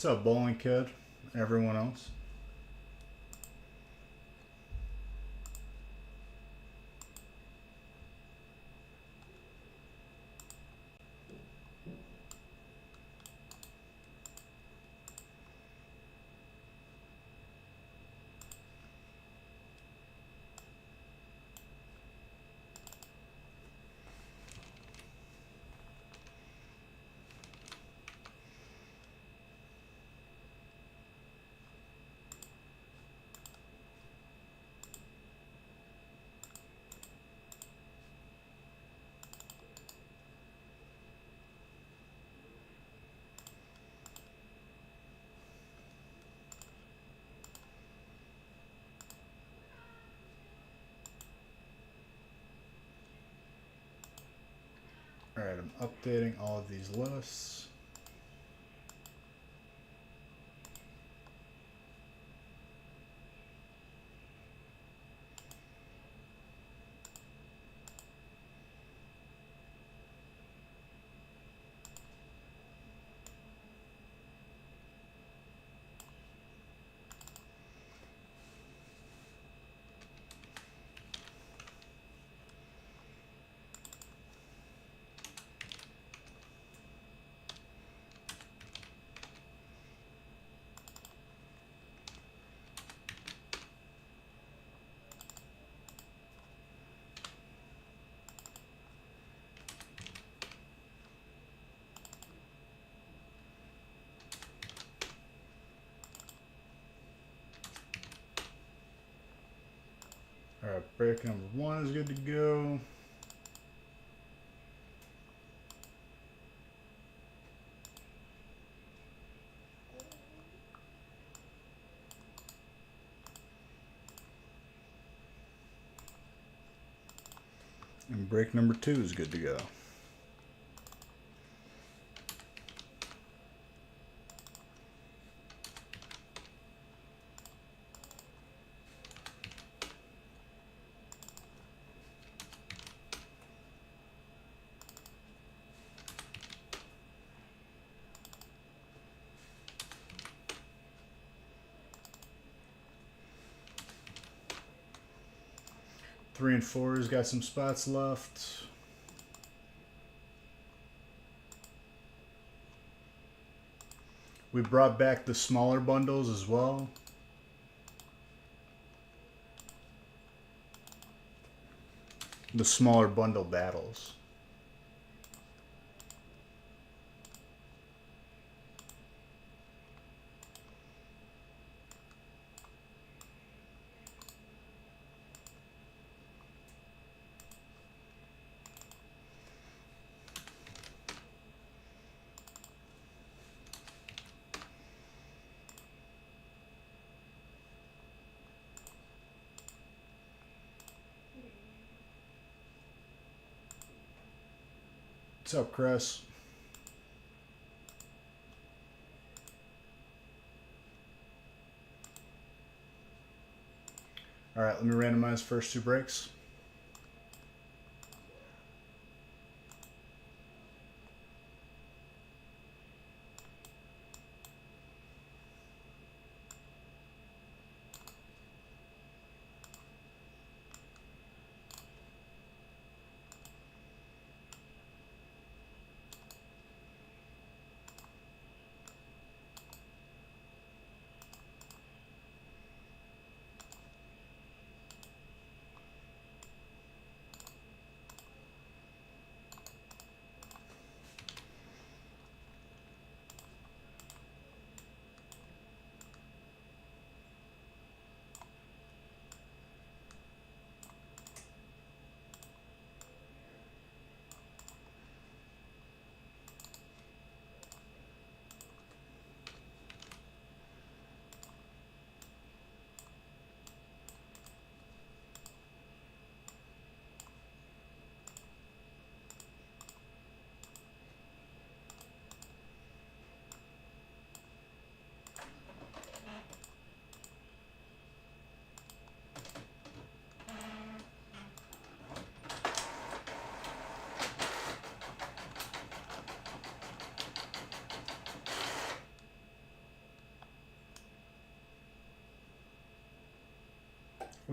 What's up, Bowling Kid? Everyone else? Alright, I'm updating all of these lists. Alright, break number 1 is good to go. And break number 2 is good to go. Three and 4's got some spots left. We brought back the smaller bundles as well. The smaller bundle battles. What's up, Chris? Alright, let me randomize first 2 breaks.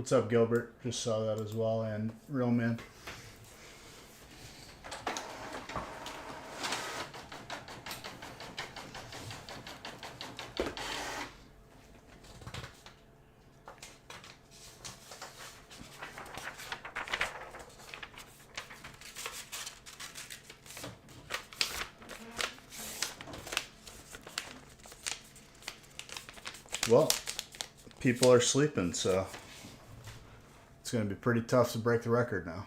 What's up, Gilbert? Just saw that as well. And Real Man. Well, people are sleeping, so it's going to be pretty tough to break the record now.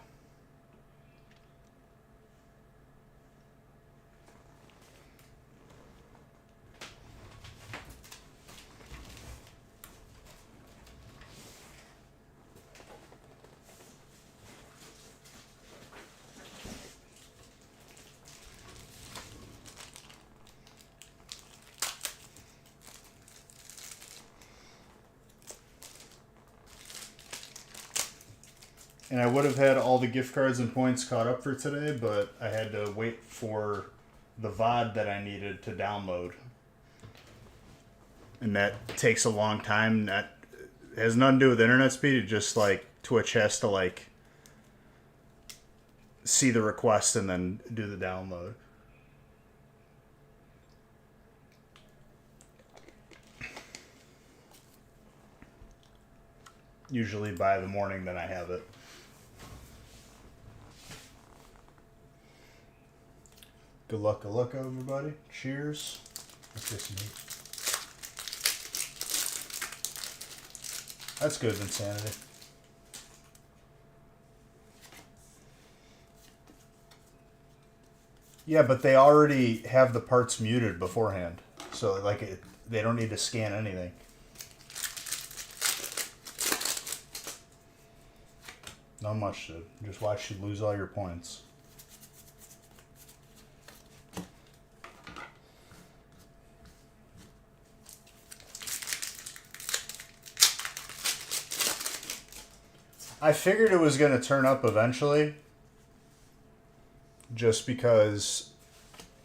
And I would have had all the gift cards and points caught up for today, but I had to wait for the VOD that I needed to download. And that takes a long time. That has nothing to do with internet speed. It just like Twitch has to like see the request and then do the download. Usually by the morning that I have it. Good luck, everybody. Cheers. Let's get some meat. That's good, Insanity. Yeah, but they already have the parts muted beforehand. So, like, they don't need to scan anything. Not much, dude. Just watch you lose all your points. I figured it was going to turn up eventually, just because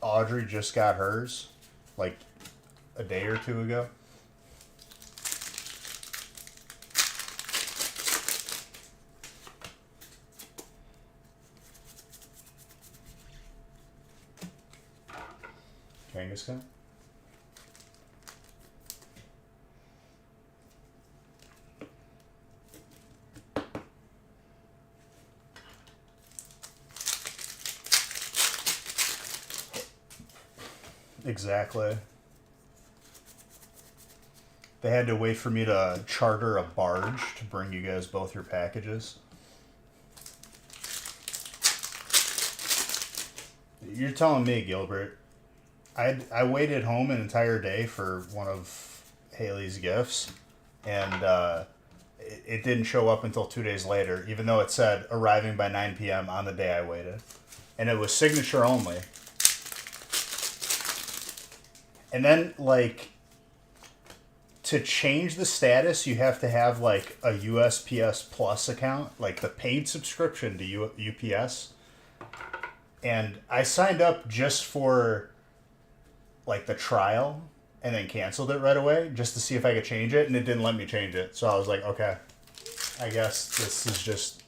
Audrey just got hers, like a day or two ago. Kangaskhan? Exactly. They had to wait for me to charter a barge to bring you guys both your packages. You're telling me, Gilbert. I waited home an entire day for one of Haley's gifts, and it didn't show up until 2 days later, even though it said arriving by 9 p.m. on the day I waited. And it was signature only. And then, like, to change the status, you have to have, like, a USPS Plus account, like the paid subscription to UPS. And I signed up just for, like, the trial and then canceled it right away just to see if I could change it, and it didn't let me change it. So I was like, okay, I guess this is just...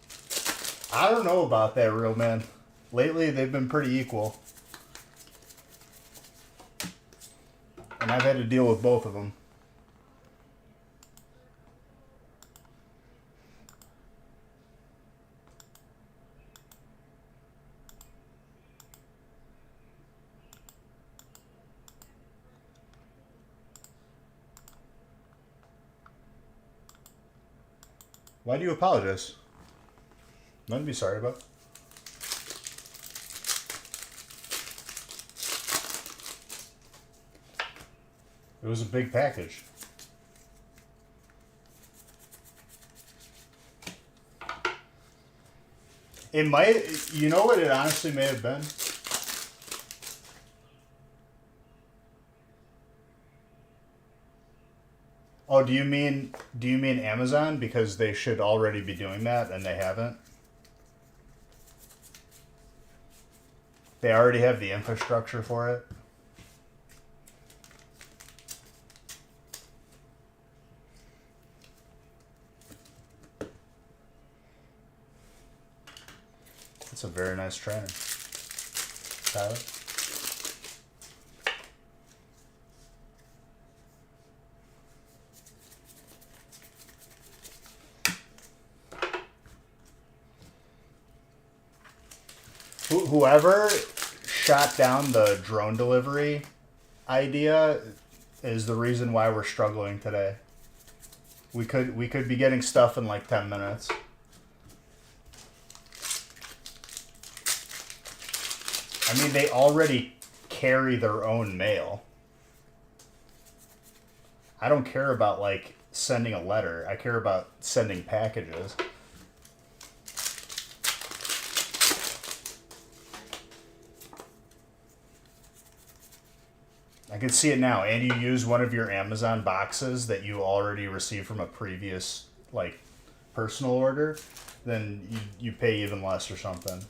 I don't know about that, Real Man. Lately, they've been pretty equal. And I've had to deal with both of them. Why do you apologize? Nothing to be sorry about. It was a big package. It might, you know what it honestly may have been? Oh, do you mean Amazon? Because they should already be doing that and they haven't? They already have the infrastructure for it? That's a very nice trainer. Tyler? Whoever shot down the drone delivery idea is the reason why we're struggling today. We could be getting stuff in like 10 minutes. I mean, they already carry their own mail. I don't care about like sending a letter. I care about sending packages. I can see it now. And you use one of your Amazon boxes that you already received from a previous like personal order, then you pay even less or something.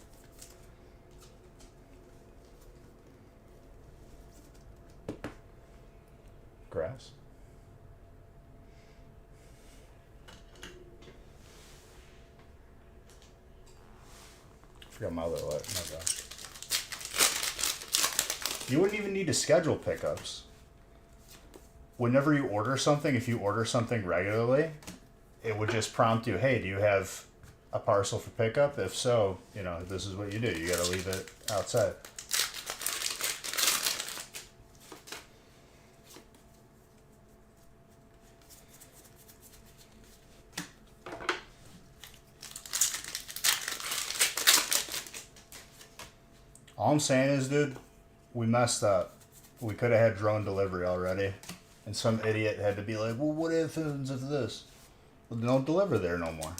Grass. Forgot my other light. My God. You wouldn't even need to schedule pickups. Whenever you order something, if you order something regularly, it would just prompt you, hey, do you have a parcel for pickup? If so, you know, this is what you do. You got to leave it outside. All I'm saying is, dude, we messed up. We could have had drone delivery already. And some idiot had to be like, well, what happens if this? Well, don't deliver there no more.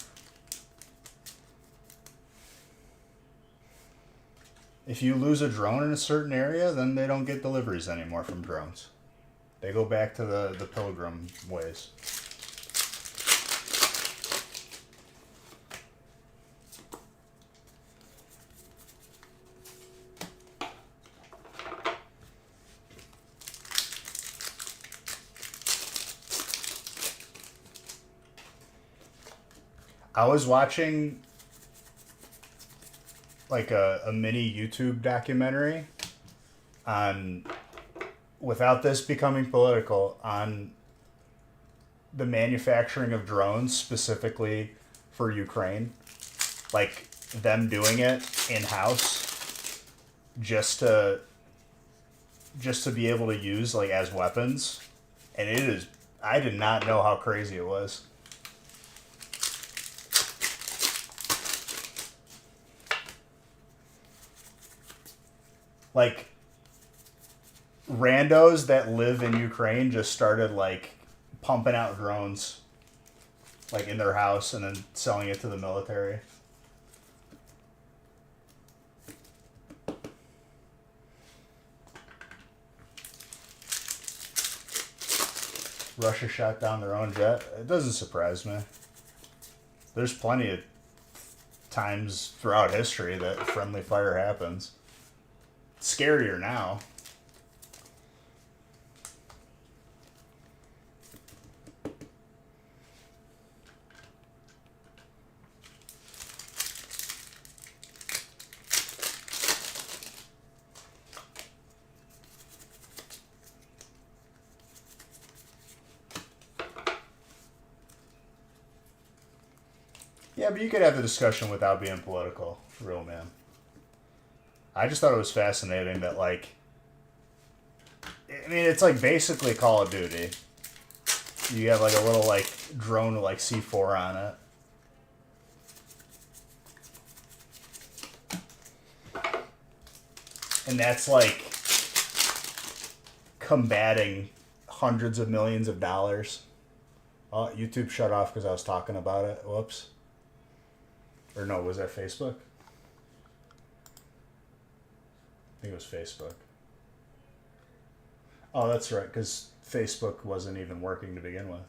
If you lose a drone in a certain area, then they don't get deliveries anymore from drones. They go back to the pilgrim ways. I was watching like a mini YouTube documentary on, without this becoming political, on the manufacturing of drones specifically for Ukraine. Like them doing it in-house just to be able to use like as weapons. And it is, I did not know how crazy it was. Like, randos that live in Ukraine just started, like, pumping out drones, like, in their house and then selling it to the military. Russia shot down their own jet. It doesn't surprise me. There's plenty of times throughout history that friendly fire happens. Scarier now. Yeah, but you could have the discussion without being political, real man. I just thought it was fascinating that, like, I mean, it's like basically Call of Duty. You have like a little like drone with like C4 on it. And that's like combating hundreds of millions of dollars. Oh, YouTube shut off because I was talking about it. Whoops. Or no, was that Facebook? I think it was Facebook. Oh, that's right, because Facebook wasn't even working to begin with.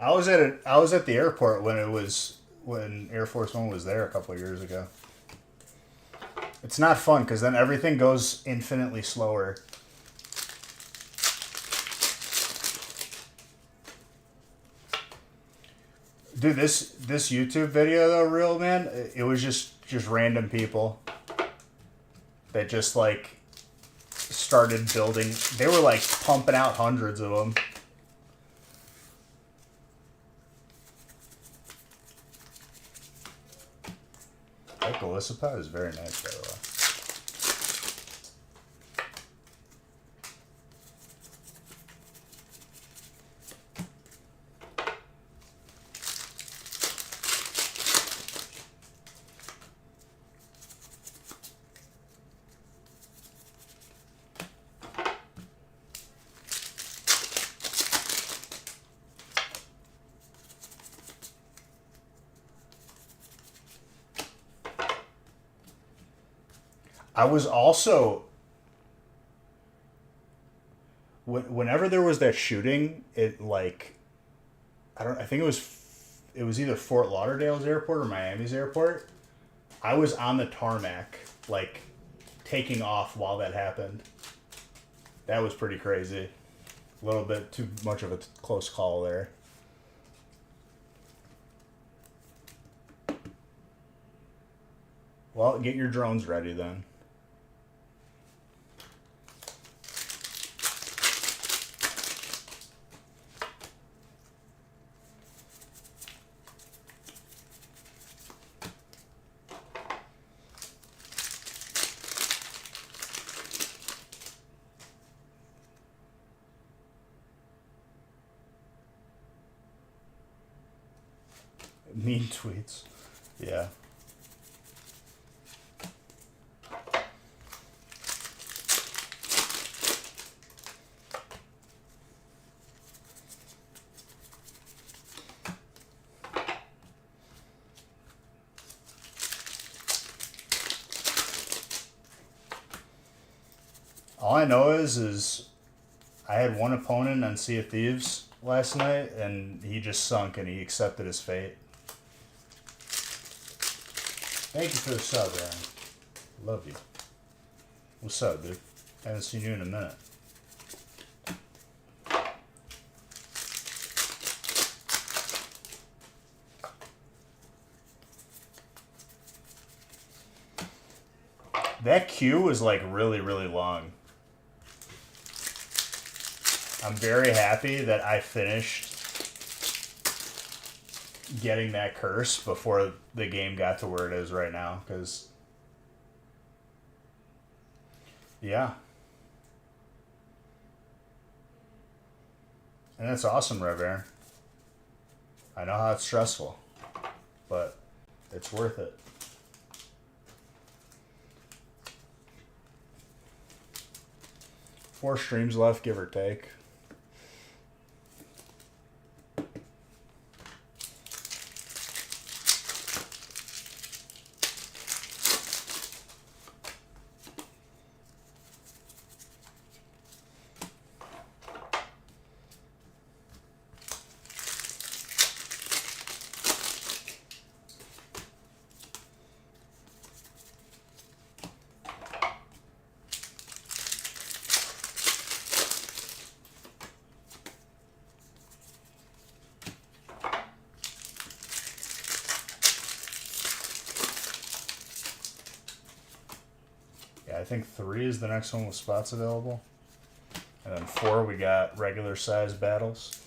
I was at the airport when Air Force One was there a couple of years ago. It's not fun because then everything goes infinitely slower. Dude, this YouTube video though, real man, it was just random people that just like started building. They were like pumping out hundreds of them. That Galissapod is very nice, by the way. I was also whenever there was that shooting, it like I think it was either Fort Lauderdale's airport or Miami's airport. I was on the tarmac like taking off while that happened. That was pretty crazy. A little bit too much of a close call there. Well, get your drones ready then. Mean tweets. Yeah. All I know is I had one opponent on Sea of Thieves last night, and he just sunk, and he accepted his fate. Thank you for the sub, Aaron. Love you. What's up, dude? Haven't seen you in a minute. That queue was like really, really long. I'm very happy that I finished getting that curse before the game got to where it is right now, because yeah. And that's awesome, Rev Aaron. I know how it's stressful, but it's worth it. Four streams left, give or take. I think 3 is the next one with spots available. And then 4, we got regular size battles.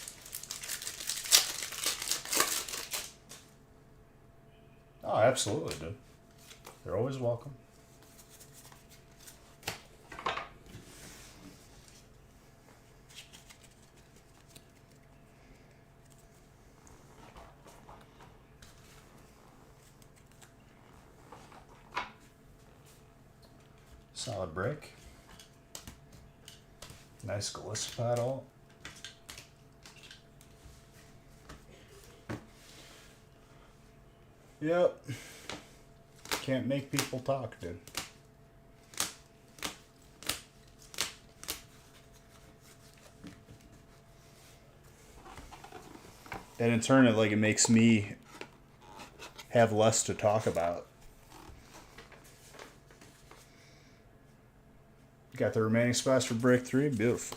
Oh, absolutely, dude. They're always welcome. Solid break. Nice Galissapod ult. Yep. Can't make people talk, dude. And in turn, it makes me have less to talk about. Got the remaining spots for break 3. Beautiful.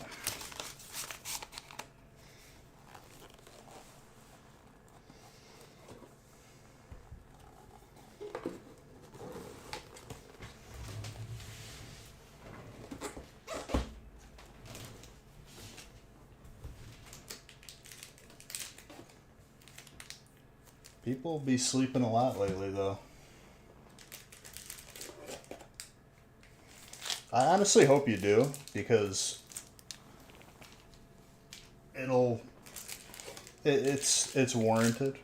People be sleeping a lot lately, though. I honestly hope you do, because it's warranted.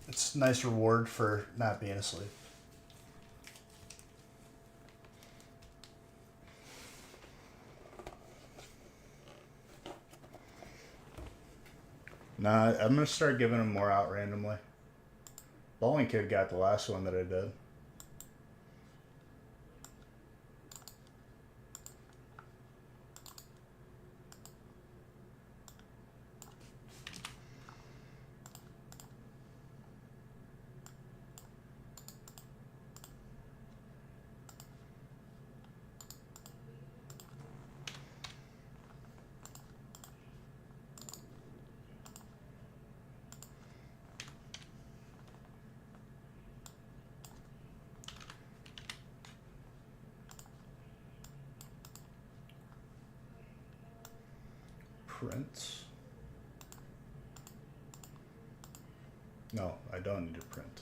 It's a nice reward for not being asleep. Nah, I'm gonna start giving them more out randomly. Bowling Kid got the last one that I did. Print. No, I don't need to print.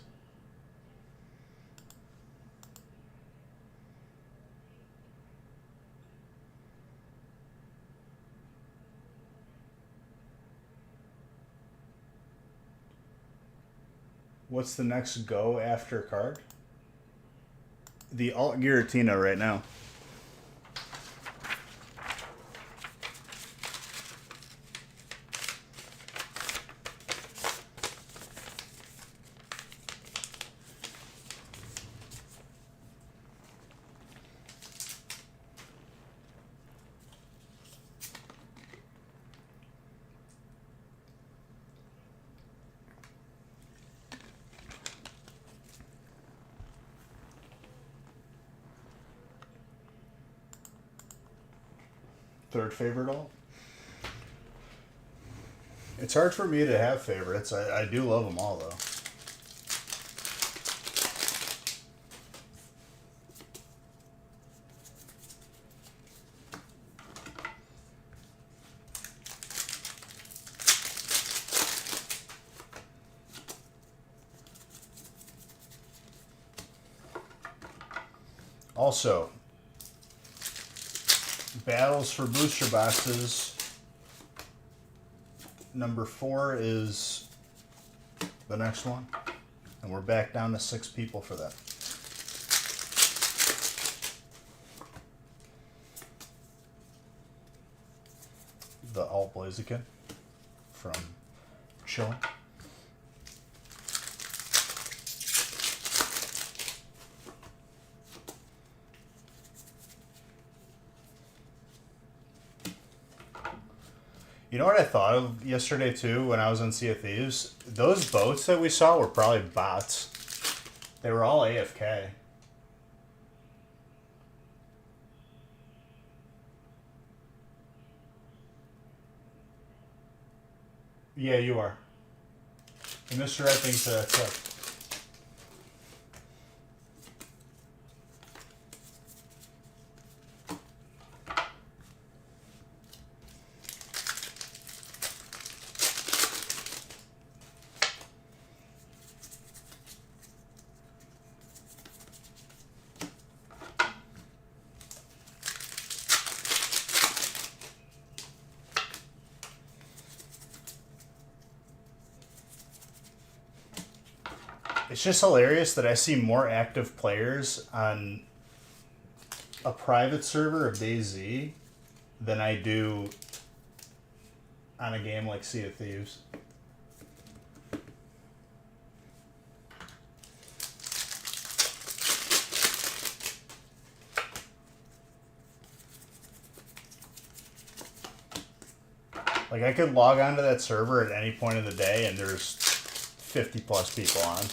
What's the next go after card? The Alt Giratina right now. Third favorite alt? It's hard for me to have favorites. I do love them all, though. Also, battles for booster boxes. Number 4 is the next one. And we're back down to 6 people for that. The Alt Blaziken from Chillin'. You know what I thought of yesterday too when I was on Sea of Thieves? Those boats that we saw were probably bots. They were all AFK. Yeah, you are. And Mr. Red thinks that's up. It's just hilarious that I see more active players on a private server of DayZ than I do on a game like Sea of Thieves. Like, I could log onto that server at any point of the day, and there's 50 plus people on.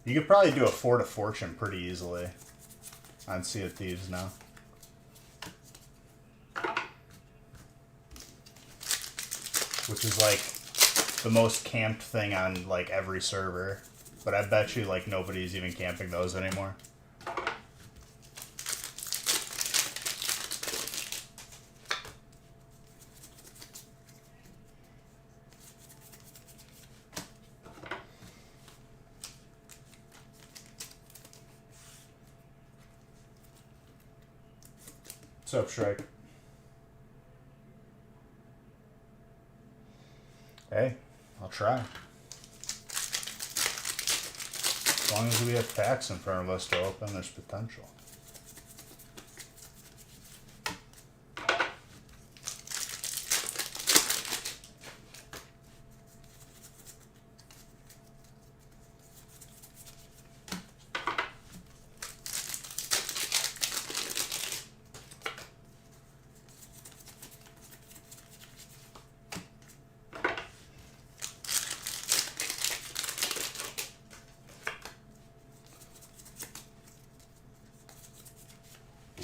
You could probably do a Fort of Fortune pretty easily on Sea of Thieves now. Which is like the most camped thing on like every server. But I bet you like nobody's even camping those anymore. What's up, Shrike? Hey, I'll try. As long as we have packs in front of us to open, there's potential.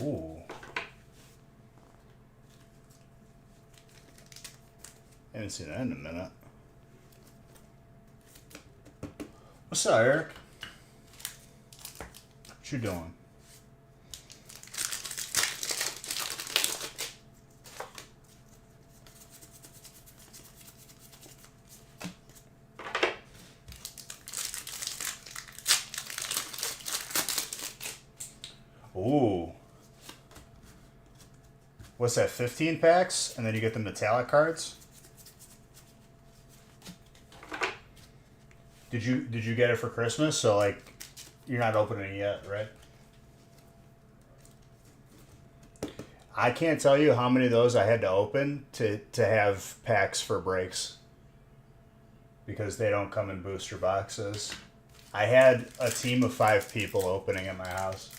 Ooh. Haven't seen that in a minute. What's up, Eric? What you doing? Ooh. What's that, 15 packs? And then you get the metallic cards? Did you get it for Christmas? So like you're not opening it yet, right? I can't tell you how many of those I had to open to have packs for breaks. Because they don't come in booster boxes. I had a team of 5 people opening at my house.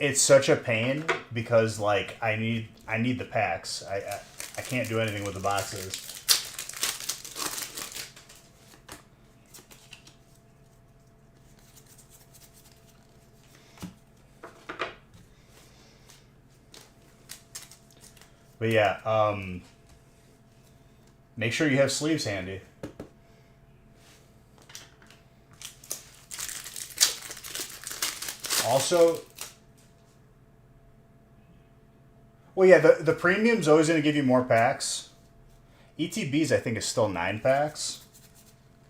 It's such a pain because like I need the packs. I can't do anything with the boxes. But yeah, make sure you have sleeves handy. Also, well, yeah, the premium's always going to give you more packs. ETBs, I think, is still 9 packs.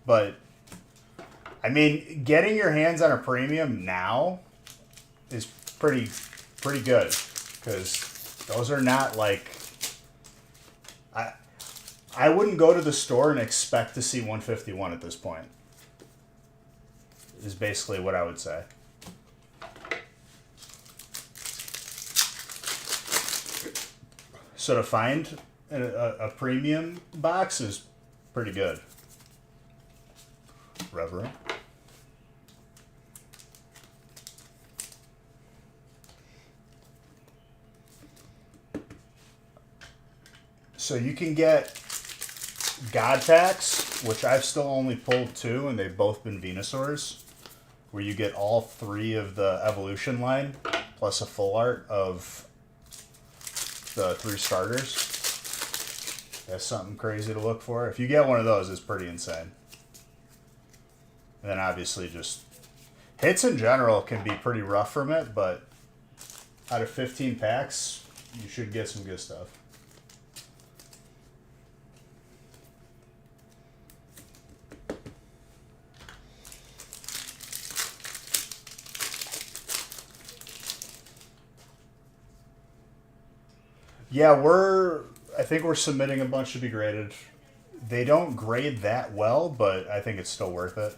But, I mean, getting your hands on a premium now is pretty good. Because those are not, like... I wouldn't go to the store and expect to see 151 at this point. Is basically what I would say. So to find a premium box is pretty good. Reverend. So you can get God packs, which I've still only pulled 2, and they've both been Venusaurs, where you get all 3 of the evolution line, plus a full art of the 3 starters. That's something crazy to look for. If you get one of those, it's pretty insane. And then obviously just hits in general can be pretty rough from it, but out of 15 packs, you should get some good stuff. Yeah, I think we're submitting a bunch to be graded. They don't grade that well, but I think it's still worth it.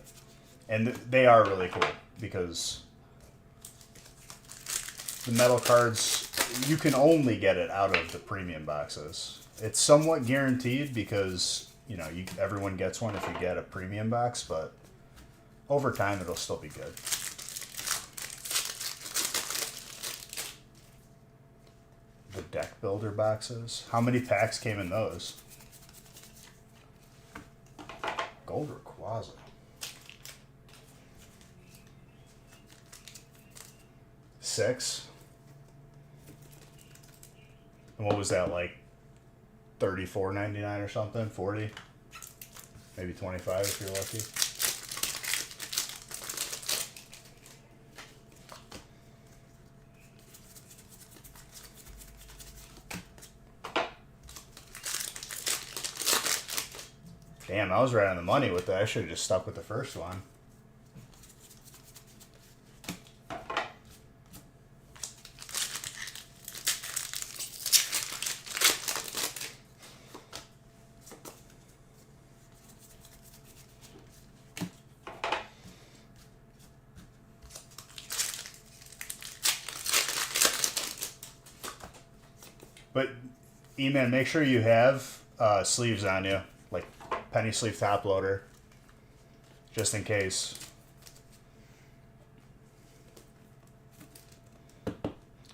And they are really cool because the metal cards you can only get it out of the premium boxes. It's somewhat guaranteed because, you know, everyone gets one if you get a premium box, but over time it'll still be good. The deck builder boxes. How many packs came in those? Gold Rayquaza. 6. And what was that, like $34.99 or something? 40? Maybe 25 if you're lucky. Damn, I was right on the money with that. I should have just stuck with the first one. But, E-Man, make sure you have sleeves on you, like penny sleeve top loader, just in case.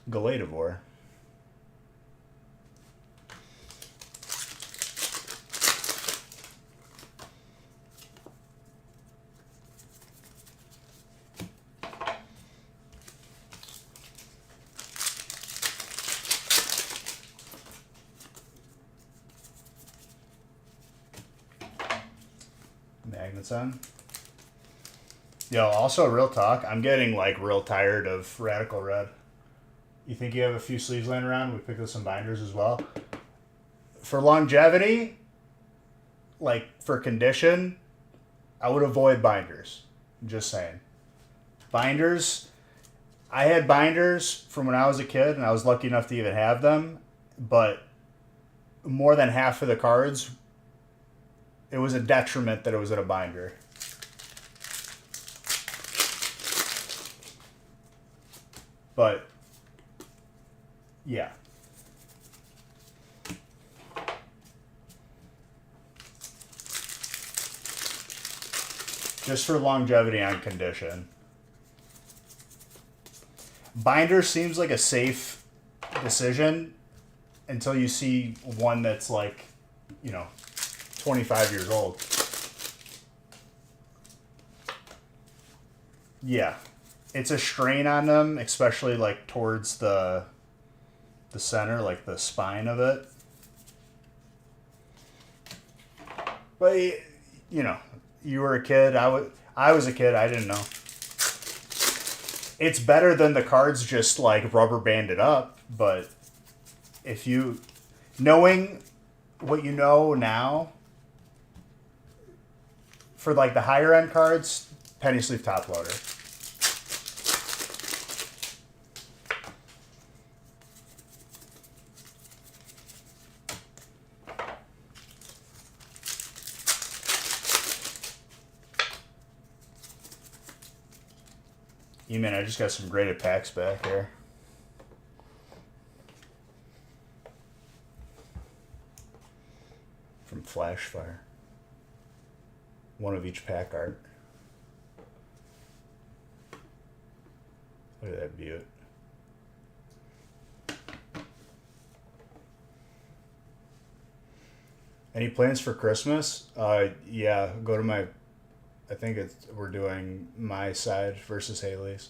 Galadivore. Magneton. Yo, also real talk, I'm getting like real tired of Radical Red. You think you have a few sleeves laying around? We picked up some binders as well. For longevity, like for condition, I would avoid binders. Just saying. Binders, I had binders from when I was a kid and I was lucky enough to even have them, but more than half of the cards, it was a detriment that it was in a binder. But, yeah. Just for longevity on condition. Binder seems like a safe decision until you see one that's like, you know, 25 years old. Yeah. It's a strain on them, especially like towards the center, like the spine of it. But, you know, you were a kid. I was a kid. I didn't know. It's better than the cards just like rubber banded up, but if you, knowing what you know now, for like the higher end cards, penny sleeve top loader. E-Man, I just got some graded packs back here. From Flashfire. One of each pack art. Look at that beaut. Any plans for Christmas? Yeah, go to my, I think we're doing my side versus Haley's.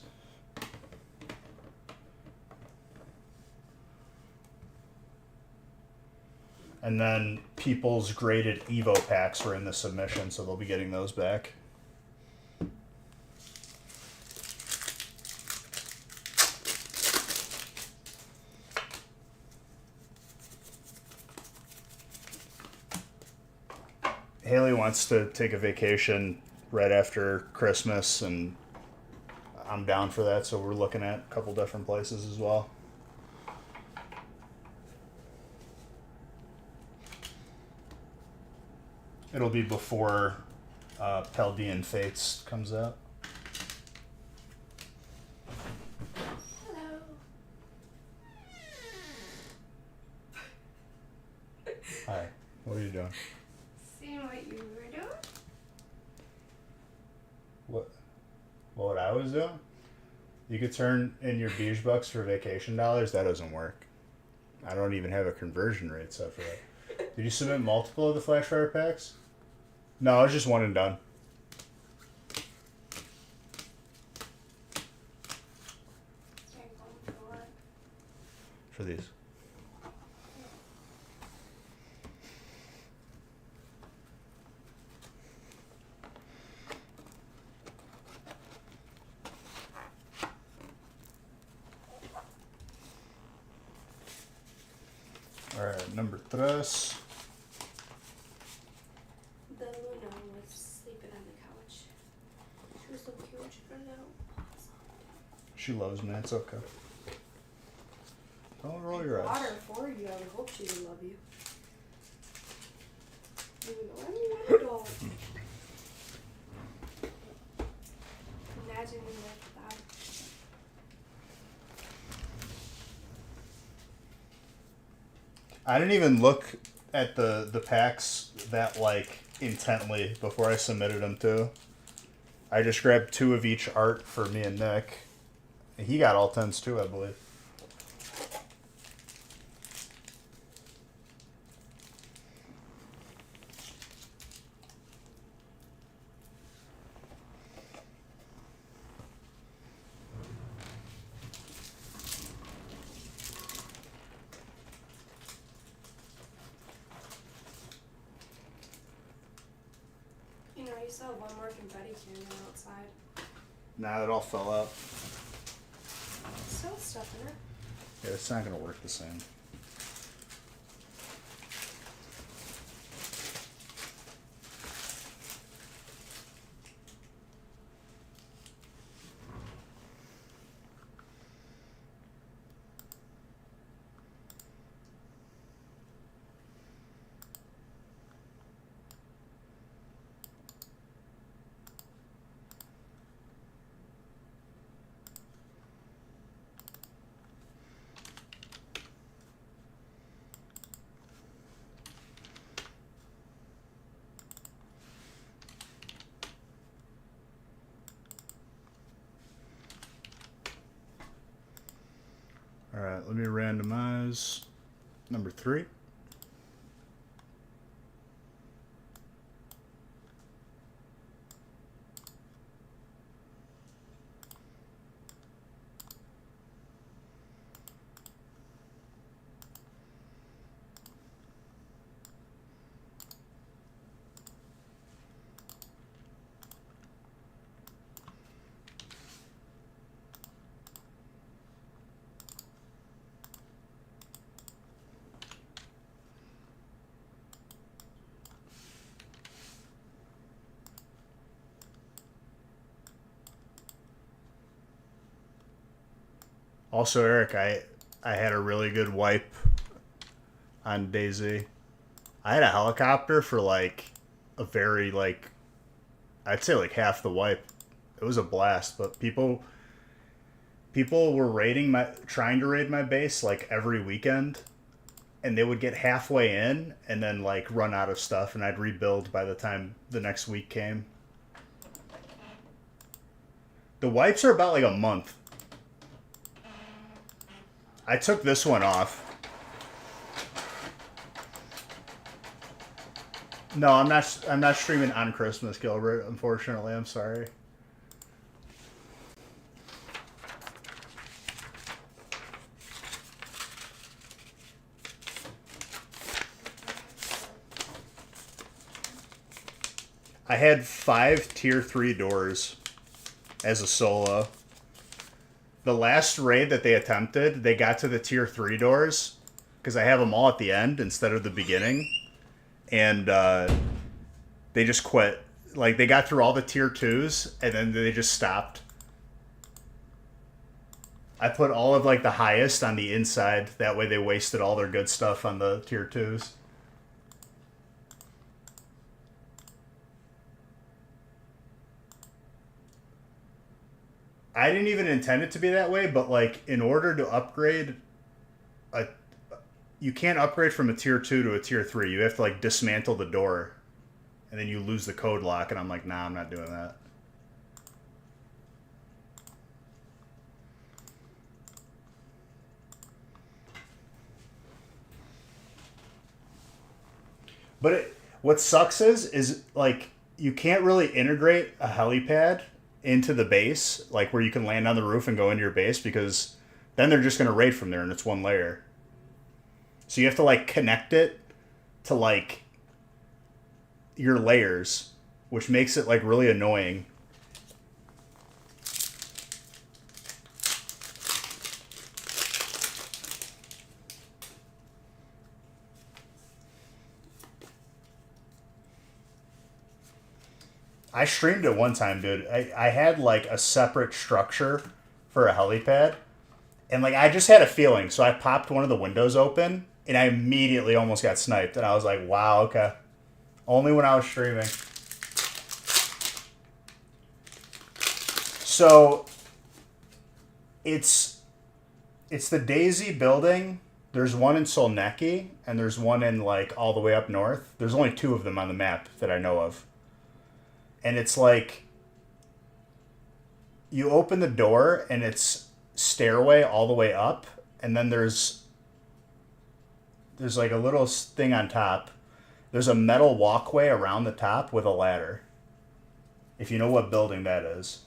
And then people's graded Evo packs were in the submission, so they'll be getting those back. Haley wants to take a vacation right after Christmas, and I'm down for that, so we're looking at a couple different places as well. It'll be before Paldean Fates comes out. Hello. Hi. What are you doing? Seeing what you were doing? What I was doing? You could turn in your beige bucks for vacation dollars. That doesn't work. I don't even have a conversion rate set for that. Did you submit multiple of the Flashfire packs? No, it was just one and done. For these. Alright, number 3. The Luna was sleeping on the couch. She was so cute. She put it out. She loves me. It's okay. Don't roll your eyes. Water for you. I would hope she would love you. You would go, oh, don't. Imagine me like that. I didn't even look at the packs that like intently before I submitted them too. I just grabbed 2 of each art for me and Nick. He got all 10s too, I believe. You know, you still have one more confetti cannon outside. Nah, it all fell out. Still stuff in it. Yeah, it's not gonna work the same. Alright, let me randomize number 3. Also, Eric, I had a really good wipe on DayZ. I had a helicopter for like a very like I'd say like half the wipe. It was a blast, but people were trying to raid my base like every weekend, and they would get halfway in and then like run out of stuff, and I'd rebuild by the time the next week came. The wipes are about like a month. I took this one off. No, I'm not streaming on Christmas, Gilbert. Unfortunately, I'm sorry. I had 5 tier 3 doors as a solo. The last raid that they attempted, they got to the tier 3 doors because I have them all at the end instead of the beginning, and they just quit. Like, they got through all the tier 2s and then they just stopped. I put all of like the highest on the inside, that way they wasted all their good stuff on the tier 2s. I didn't even intend it to be that way, but like in order to upgrade you can't upgrade from a tier 2 to a tier 3. You have to like dismantle the door, and then you lose the code lock. And I'm like, nah, I'm not doing that. But what sucks is like you can't really integrate a helipad into the base, like where you can land on the roof and go into your base, because then they're just going to raid from there and it's one layer. So you have to like connect it to like your layers, which makes it like really annoying. I streamed it one time, dude. I had like a separate structure for a helipad. And like I just had a feeling. So I popped one of the windows open and I immediately almost got sniped. And I was like, wow, okay. Only when I was streaming. So it's the Daisy building. There's one in Solneki and there's one in like all the way up north. There's only 2 of them on the map that I know of. And it's like you open the door and it's stairway all the way up, and then there's like a little thing on top. There's a metal walkway around the top with a ladder. If you know what building that is.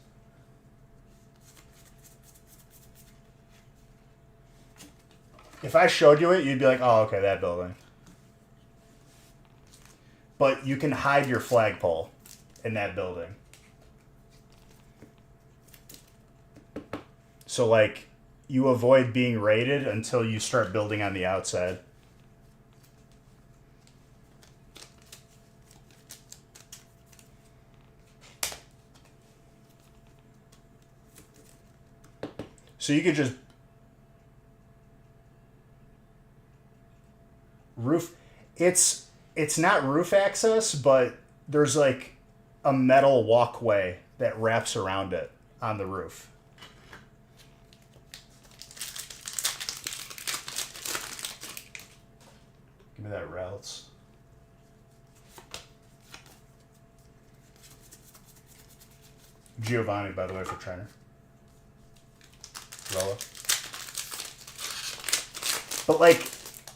If I showed you it, you'd be like, oh, okay, that building. But you can hide your flagpole in that building. So like you avoid being raided until you start building on the outside. So you could just roof. It's not roof access, but there's like a metal walkway that wraps around it on the roof. Give me that routes. Giovanni, by the way, for trainer. Lola. But like,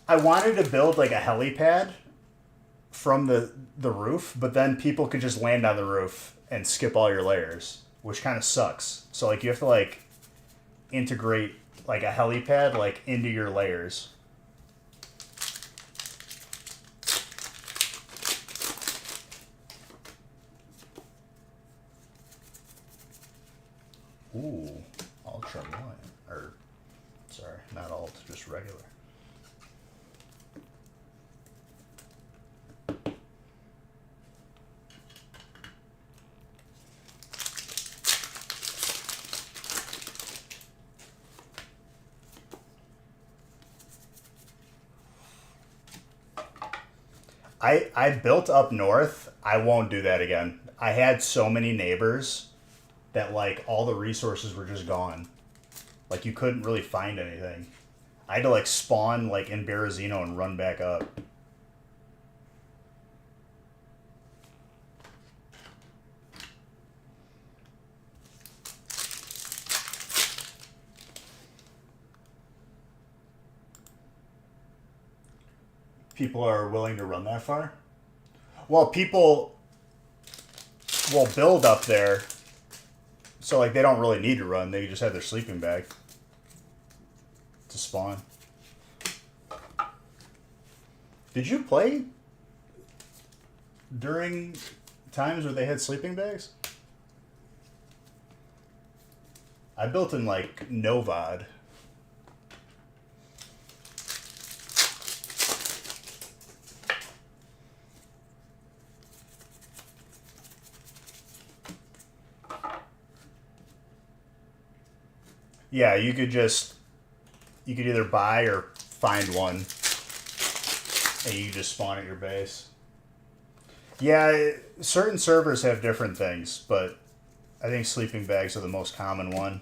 I wanted to build like a helipad from the roof, but then people could just land on the roof and skip all your layers, which kind of sucks. So like you have to like integrate like a helipad like into your layers. Ooh, ultra one, or sorry, not alt, just regular. I built up north. I won't do that again. I had so many neighbors that like all the resources were just gone. Like you couldn't really find anything. I had to like spawn like in Berezino and run back up. People are willing to run that far? Well, people will build up there. So, like, they don't really need to run. They just have their sleeping bag to spawn. Did you play during times where they had sleeping bags? I built in, like, Novad. Yeah, you could either buy or find one, and you just spawn at your base. Yeah, certain servers have different things, but I think sleeping bags are the most common one.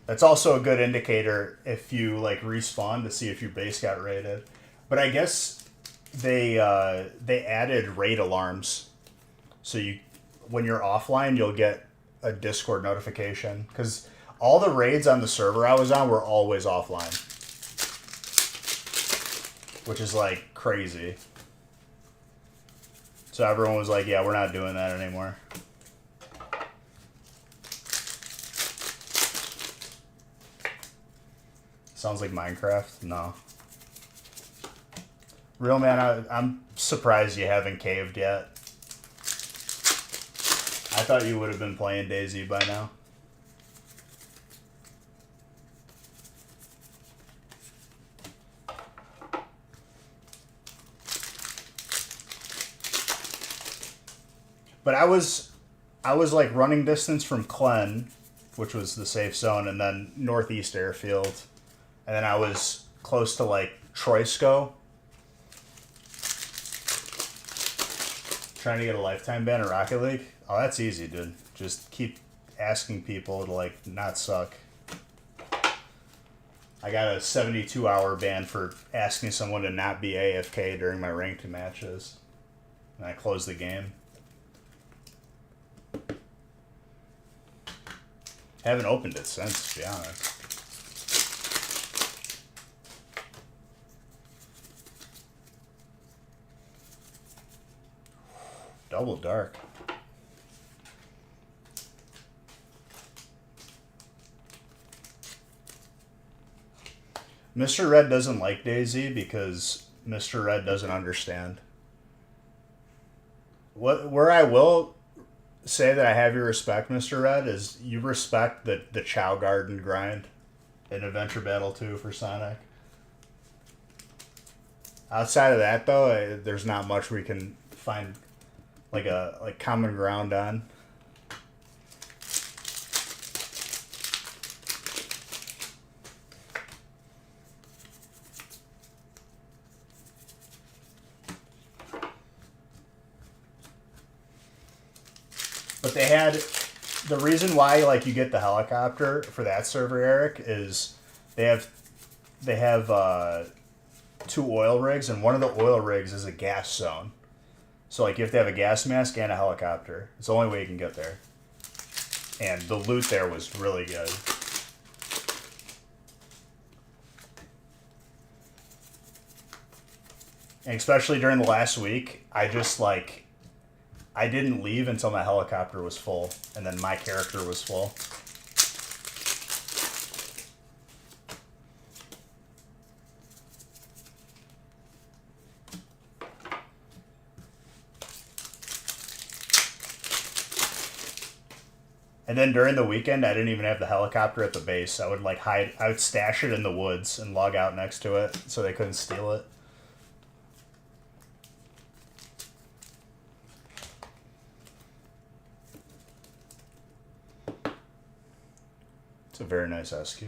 That's also a good indicator if you like respawn to see if your base got raided. But I guess they added raid alarms, so you when you're offline you'll get a Discord notification because all the raids on the server I was on were always offline, which is like crazy. So everyone was like, "Yeah, we're not doing that anymore." Sounds like Minecraft. No. Real man, I'm surprised you haven't caved yet. I thought you would have been playing DayZ by now. But I was like running distance from Clen, which was the safe zone, and then Northeast Airfield. And then I was close to like Troisco. Trying to get a lifetime ban in Rocket League. Oh, that's easy, dude. Just keep asking people to like not suck. I got a 72-hour ban for asking someone to not be AFK during my ranked matches. And I closed the game. Haven't opened it since, to be honest. Double dark. Mr. Red doesn't like DayZ because Mr. Red doesn't understand. Where I will say that I have your respect, Mr. Red, is you respect the Chow Garden grind in Adventure Battle 2 for Sonic. Outside of that, though, there's not much we can find like common ground on. But they had the reason why like you get the helicopter for that server, Eric, is they have 2 oil rigs, and one of the oil rigs is a gas zone. So like you have to have a gas mask and a helicopter. It's the only way you can get there. And the loot there was really good. And especially during the last week, I didn't leave until my helicopter was full, and then my character was full. And then during the weekend, I didn't even have the helicopter at the base. I would stash it in the woods and log out next to it so they couldn't steal it. It's a very nice SQ.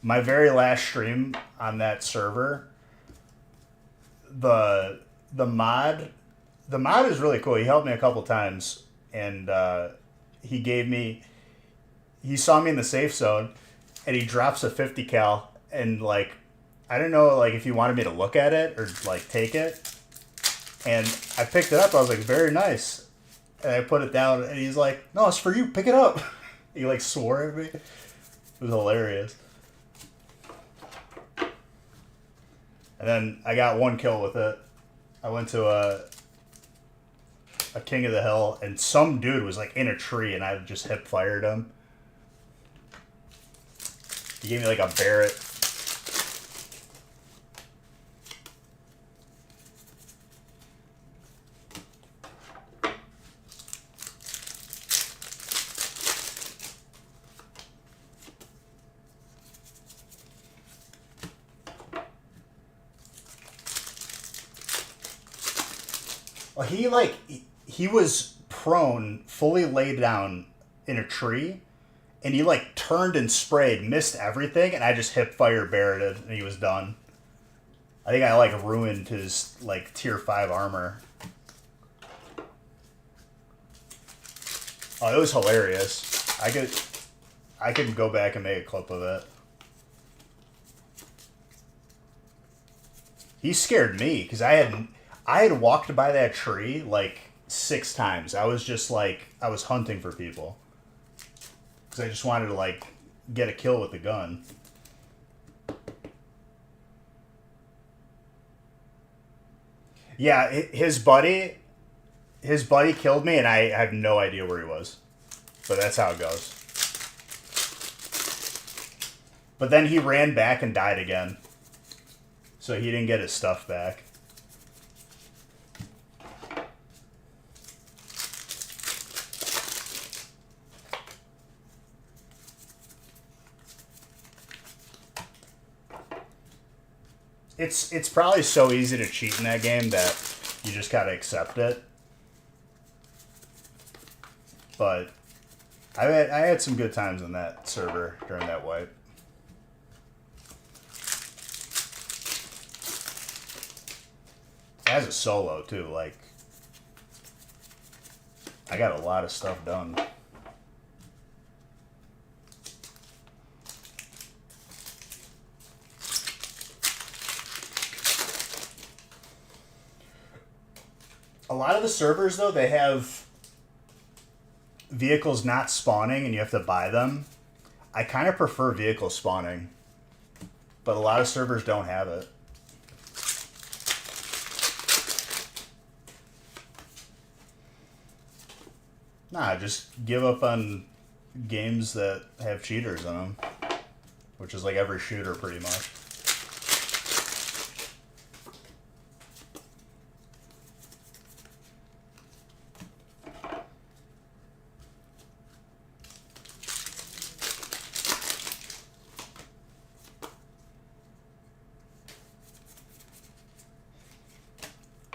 My very last stream on that server, the mod is really cool. He helped me a couple times, and he saw me in the safe zone, and he drops a 50 cal, and like I didn't know like if he wanted me to look at it or like take it, and I picked it up. I was like, very nice, and I put it down, and he's like, no, it's for you. Pick it up. He like swore at me. It was hilarious. And then I got 1 kill with it. I went to a King of the Hill, and some dude was like in a tree, and I just hip fired him. He gave me like a Barrett. Well, he was prone, fully laid down in a tree, and he like turned and sprayed, missed everything, and I just hip fire Barretted, and he was done. I think I like ruined his like tier 5 armor. Oh, it was hilarious. I could go back and make a clip of it. He scared me because I had walked by that tree like 6 times. I was just like I was hunting for people because I just wanted to like get a kill with the gun. Yeah, his buddy killed me, and I have no idea where he was. But that's how it goes. But then he ran back and died again. So he didn't get his stuff back. It's probably so easy to cheat in that game that you just gotta accept it. But I had some good times on that server during that wipe. As a solo too, like I got a lot of stuff done. A lot of the servers, though, they have vehicles not spawning and you have to buy them. I kind of prefer vehicle spawning, but a lot of servers don't have it. Nah, just give up on games that have cheaters in them, which is like every shooter pretty much.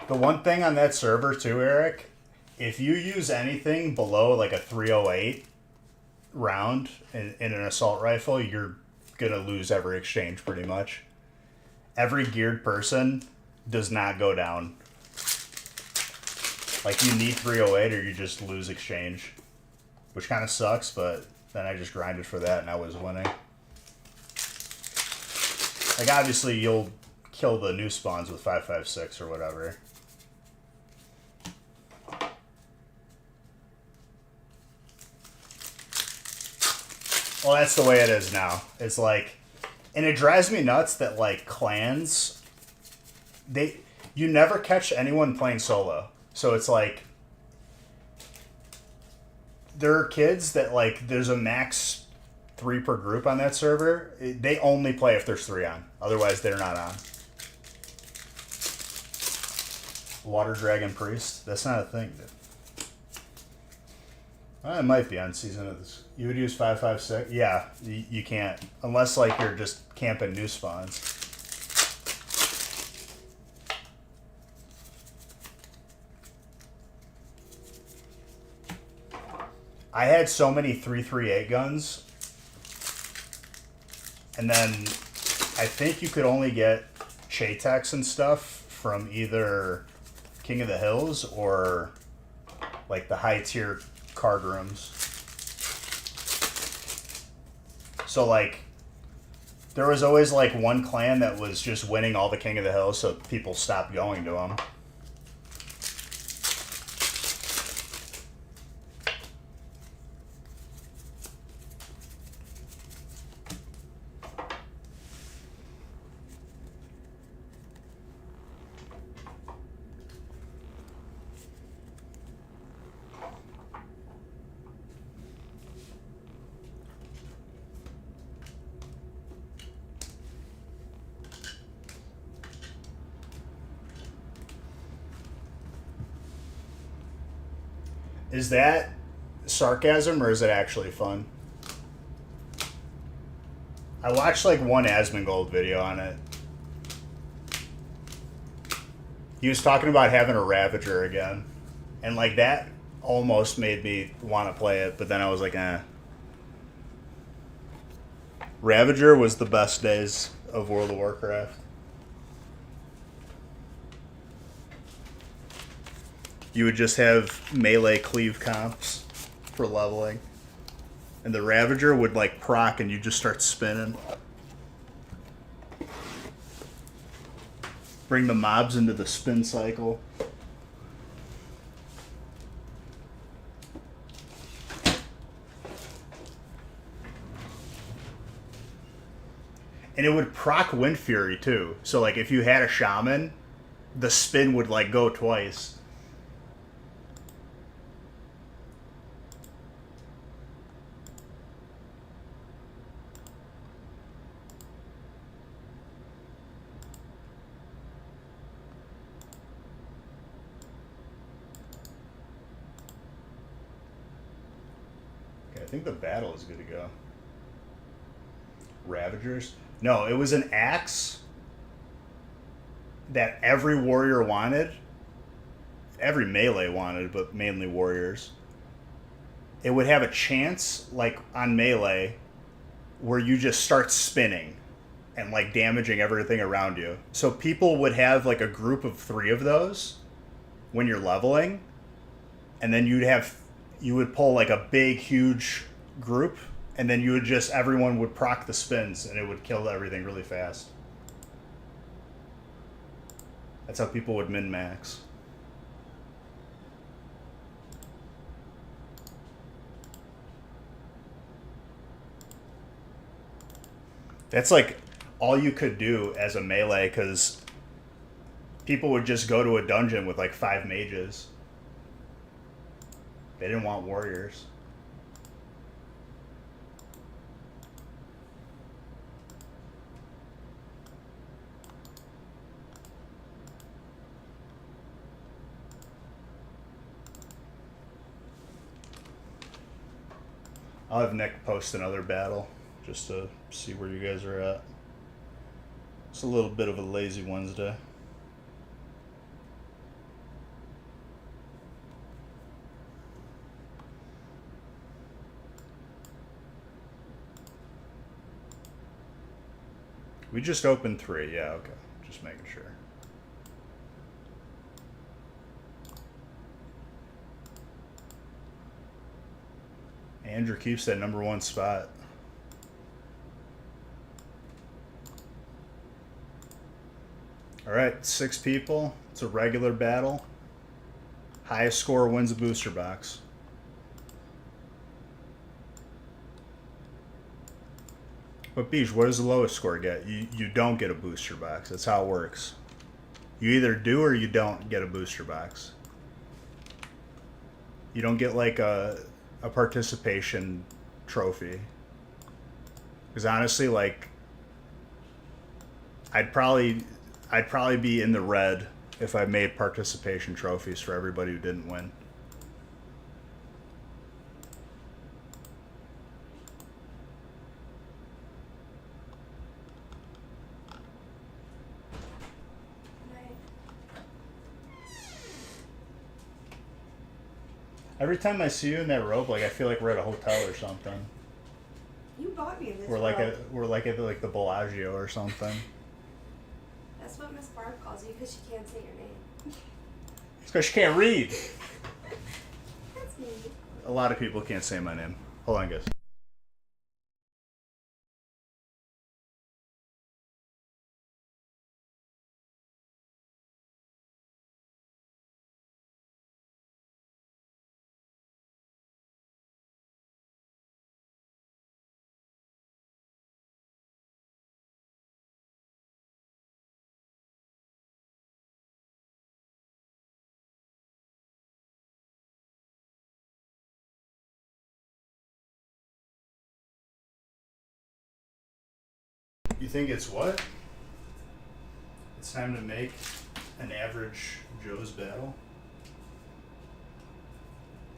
The one thing on that server too, Eric, if you use anything below like a 308 round in an assault rifle, you're gonna lose every exchange pretty much. Every geared person does not go down. Like you need 308 or you just lose exchange, which kind of sucks, but then I just grinded for that and I was winning. Like obviously you'll kill the new spawns with 5.56 or whatever. Well, that's the way it is now. It's like, and it drives me nuts that like clans, you never catch anyone playing solo. So it's like, there are kids that like, there's a max 3 per group on that server. They only play if there's 3 on. Otherwise, they're not on. Water Dragon Priest? That's not a thing, dude. Well, it might be on season of this. You would use 5.56? Yeah, you can't. Unless, like, you're just camping new spawns. I had so many 338 guns. And then I think you could only get Chatex and stuff from either King of the Hills or, like, the high-tier card rooms. So like there was always like one clan that was just winning all the King of the Hill, so people stopped going to them. Is that sarcasm or is it actually fun? I watched like one Asmongold video on it. He was talking about having a Ravager again. And like that almost made me want to play it, but then I was like, eh. Ravager was the best days of World of Warcraft. you would just have melee cleave comps for leveling. And the Ravager would like proc and you just start spinning. Bring the mobs into the spin cycle. And it would proc Wind Fury too. So like if you had a shaman, the spin would like go twice. Okay, I think the battle is good to go. Ravagers? No, it was an axe that every warrior wanted. Every melee wanted, but mainly warriors. It would have a chance, like on melee, where you just start spinning and like damaging everything around you. So people would have like a group of 3 of those when you're leveling, and then you would pull like a big, huge group, and then you would just, everyone would proc the spins, and it would kill everything really fast. That's how people would min-max. That's like all you could do as a melee, because people would just go to a dungeon with like 5 mages. They didn't want warriors. I'll have Nick post another battle just to see where you guys are at. It's a little bit of a lazy Wednesday. We just opened 3, yeah, okay. Just making sure. Andrew keeps that #1 spot. Alright, 6 people. It's a regular battle. Highest score wins a booster box. But Beach, what does the lowest score get? You don't get a booster box. That's how it works. You either do or you don't get a booster box. You don't get like a participation trophy. Because honestly, like, I'd probably be in the red if I made participation trophies for everybody who didn't win. Every time I see you in that robe, like I feel like we're at a hotel or something. You bought me this. We're like at like the Bellagio or something. That's what Miss Barb calls you because she can't say your name. It's because she can't read. That's me. A lot of people can't say my name. Hold on, guys. You think it's what? It's time to make an average Joe's battle?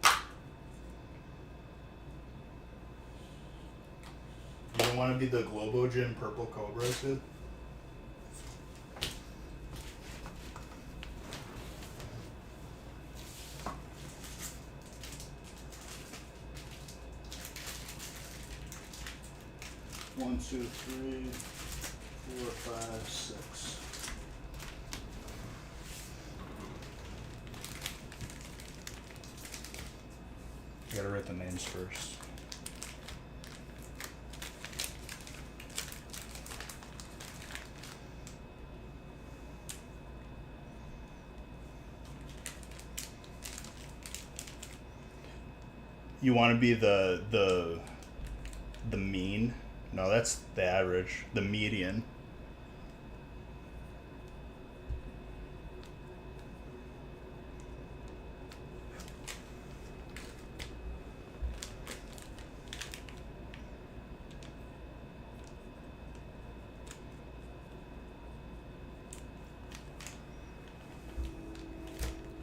You don't want to be the Globo Gym Purple Cobras, dude? One, two, three, 4, 5, 6. I gotta write the names first. You want to be the mean? No, that's the average. The median.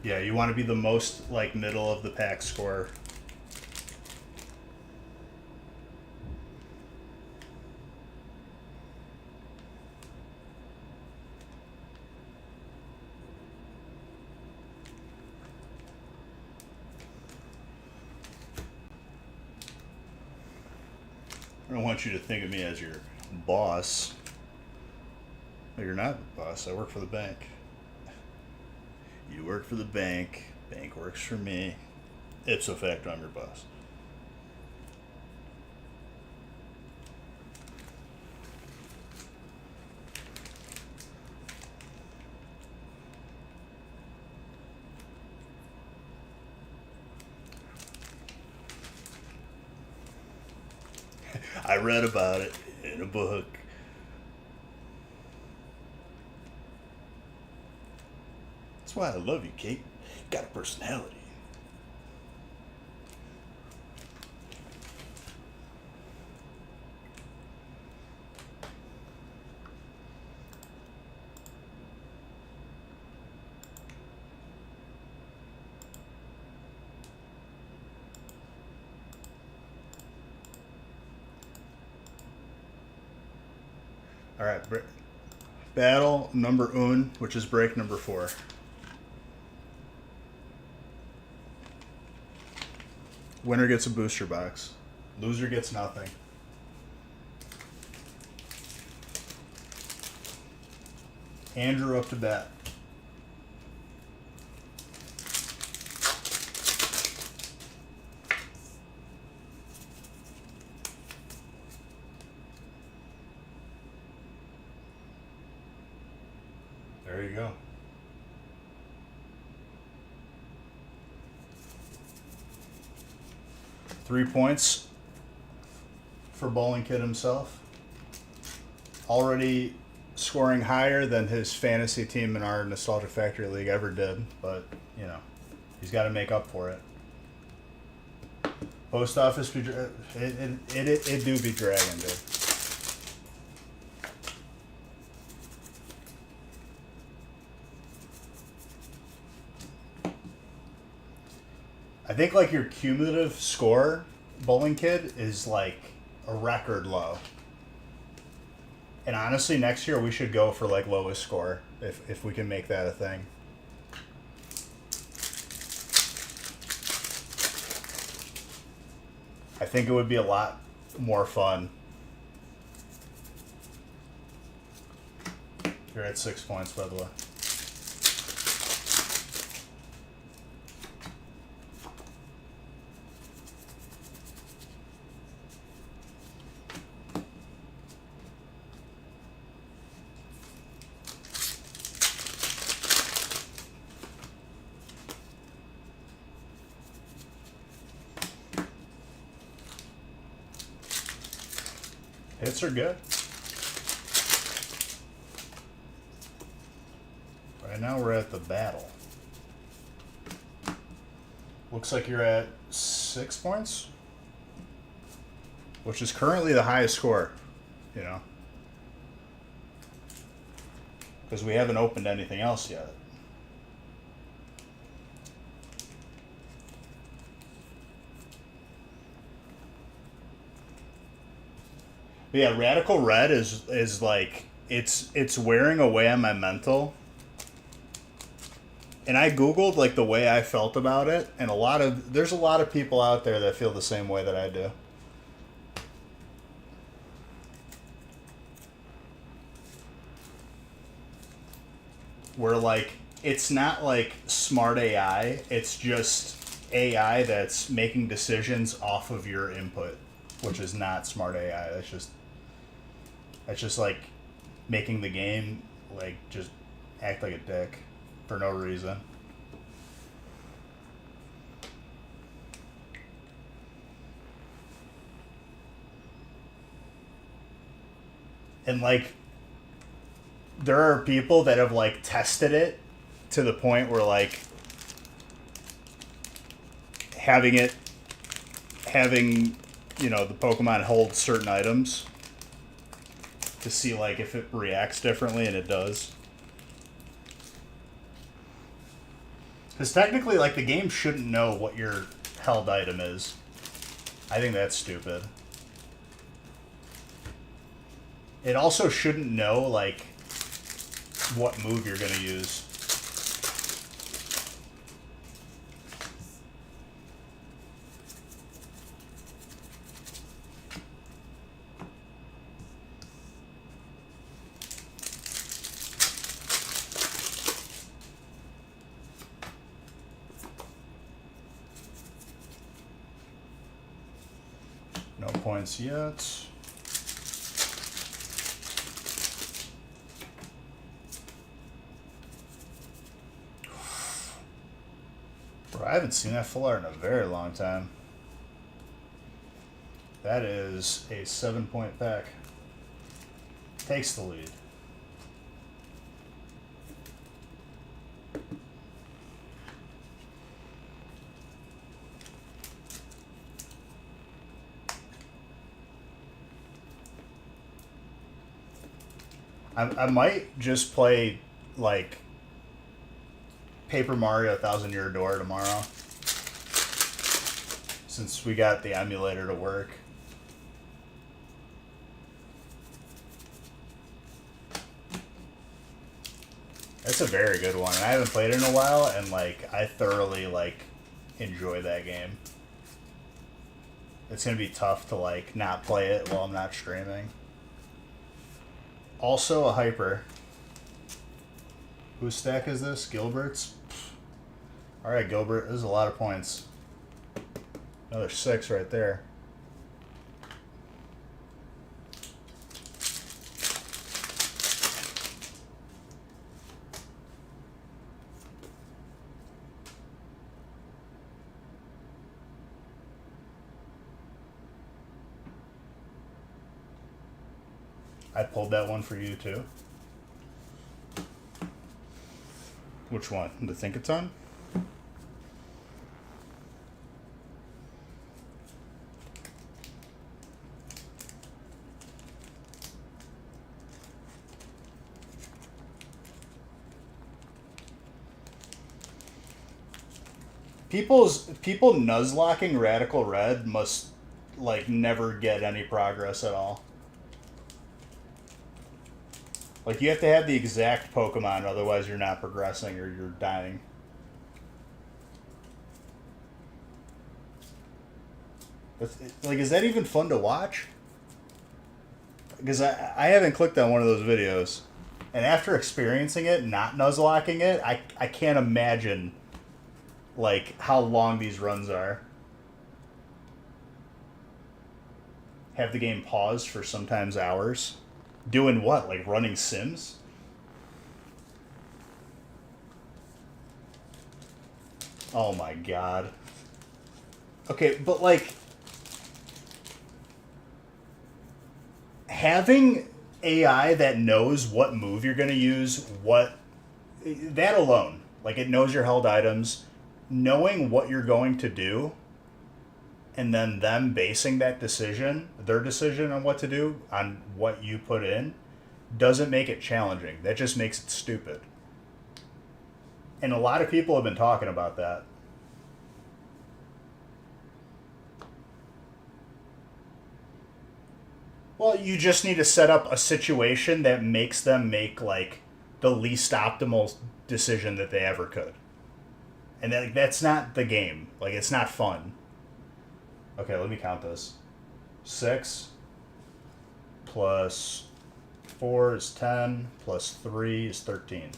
Yeah, you want to be the most like middle of the pack score. I don't want you to think of me as your boss. No, you're not the boss. I work for the bank. You work for the bank. Bank works for me. Ipso facto, I'm your boss. I read about it in a book. That's why I love you, Kate. You got a personality. All right, battle number un, which is break number 4. Winner gets a booster box. Loser gets nothing. Andrew up to bat. There you go. Three points for Bowling Kid himself. Already scoring higher than his fantasy team in our Nostalgia Factory League ever did, but, you know, he's got to make up for it. Post office, it do be dragging, dude. I think like your cumulative score, Bowling Kid, is like a record low. And honestly, next year we should go for like lowest score if we can make that a thing. I think it would be a lot more fun. You're at 6 points, by the way. Hits are good. Right now we're at the battle. Looks like you're at 6 points, which is currently the highest score, you know, because we haven't opened anything else yet. But yeah, Radical Red is like it's wearing away on my mental. And I Googled like the way I felt about it, and there's a lot of people out there that feel the same way that I do. Where like it's not like smart AI, it's just AI that's making decisions off of your input, which is not smart AI. That's just like making the game like just act like a dick for no reason. And like there are people that have like tested it to the point where like having you know the Pokemon hold certain items to see like if it reacts differently, and it does. Because technically, like, the game shouldn't know what your held item is. I think that's stupid. It also shouldn't know, like, what move you're gonna use. No points yet. Bro, I haven't seen that full art in a very long time. That is a 7-point pack. Takes the lead. I might just play, like, Paper Mario Thousand Year Door tomorrow. Since we got the emulator to work. That's a very good one. I haven't played it in a while, and, like, I thoroughly, like, enjoy that game. It's gonna be tough to, like, not play it while I'm not streaming. Also a hyper. Whose stack is this? Gilbert's? Alright, Gilbert. This is a lot of points. Another 6 right there. I pulled that one for you too. Which one? The Think-A-Ton? People nuzlocking Radical Red must like never get any progress at all. Like, you have to have the exact Pokemon, otherwise you're not progressing or you're dying. Like, is that even fun to watch? Because I haven't clicked on one of those videos. And after experiencing it, not nuzlocking it, I can't imagine, like, how long these runs are. Have the game paused for sometimes hours. Doing what? Like running Sims? Oh my god. Okay, but like having AI that knows what move you're going to use, that alone, like it knows your held items, knowing what you're going to do, and then them basing that decision, their decision on what to do, on what you put in, doesn't make it challenging. That just makes it stupid. And a lot of people have been talking about that. Well, you just need to set up a situation that makes them make, like, the least optimal decision that they ever could. And that's not the game. Like, it's not fun. Okay, let me count this. 6 plus 4 is 10, plus 3 is 13.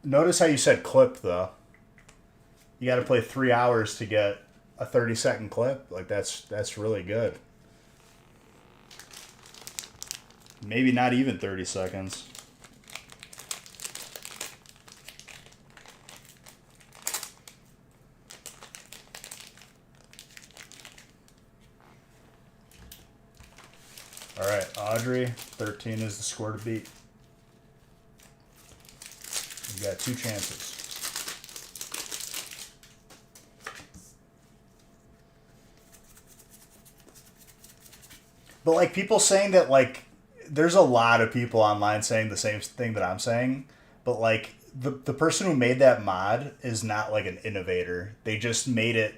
Notice how you said clip, though. You got to play 3 hours to get a 30-second clip. Like, that's really good. Maybe not even 30 seconds. All right, Audrey, 13 is the score to beat. You got 2 chances. But, like, people saying that, like, there's a lot of people online saying the same thing that I'm saying, but, like, the person who made that mod is not, like, an innovator. They just made it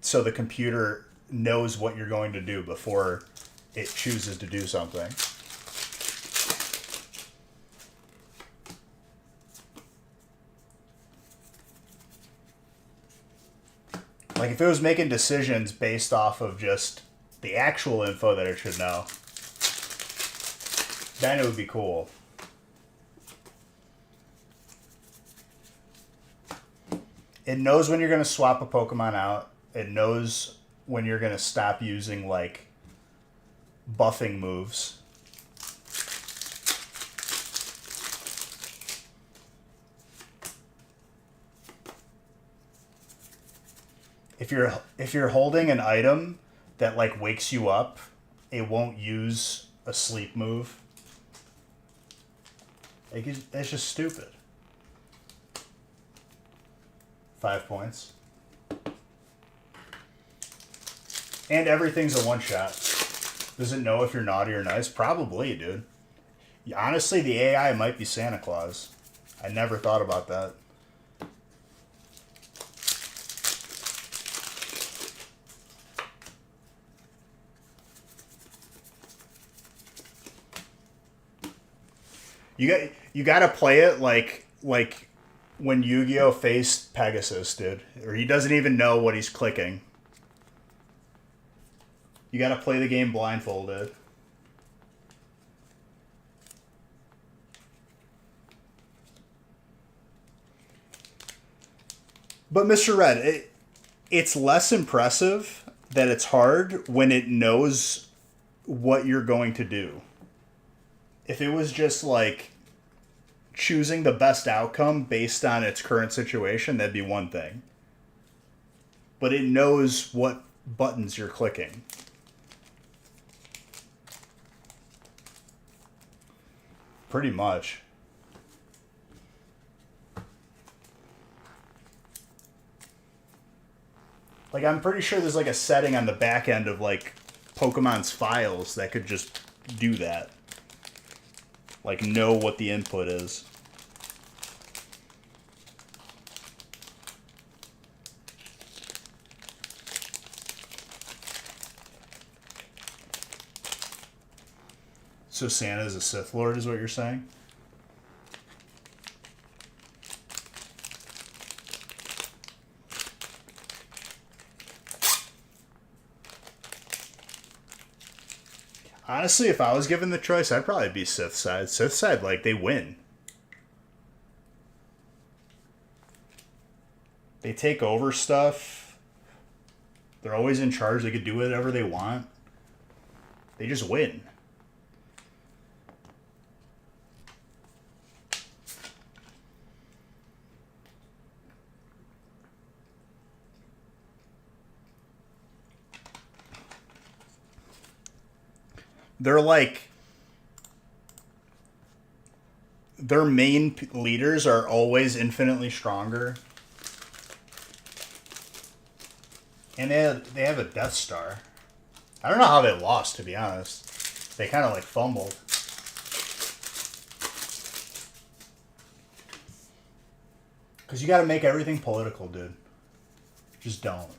so the computer knows what you're going to do before it chooses to do something. Like, if it was making decisions based off of just the actual info that it should know, then it would be cool. It knows when you're going to swap a Pokemon out. It knows when you're going to stop using, like, buffing moves. If you're holding an item that, like, wakes you up, it won't use a sleep move. Like, it's just stupid. 5 points. And everything's a one-shot. Does it know if you're naughty or nice? Probably, dude. Honestly, the AI might be Santa Claus. I never thought about that. You got to play it like when Yu-Gi-Oh faced Pegasus, dude. Or he doesn't even know what he's clicking. You got to play the game blindfolded. But Mr. Red, it's less impressive that it's hard when it knows what you're going to do. If it was just like choosing the best outcome based on its current situation, that'd be one thing. But it knows what buttons you're clicking. Pretty much. Like, I'm pretty sure there's like a setting on the back end of like Pokemon's files that could just do that. Like, know what the input is. So Santa is a Sith Lord, is what you're saying? Honestly, if I was given the choice, I'd probably be Sith side. Sith side, like, they win. They take over stuff. They're always in charge. They could do whatever they want. They just win. They're like, their main leaders are always infinitely stronger. And they have a Death Star. I don't know how they lost, to be honest. They kind of like fumbled. Because you got to make everything political, dude. Just don't.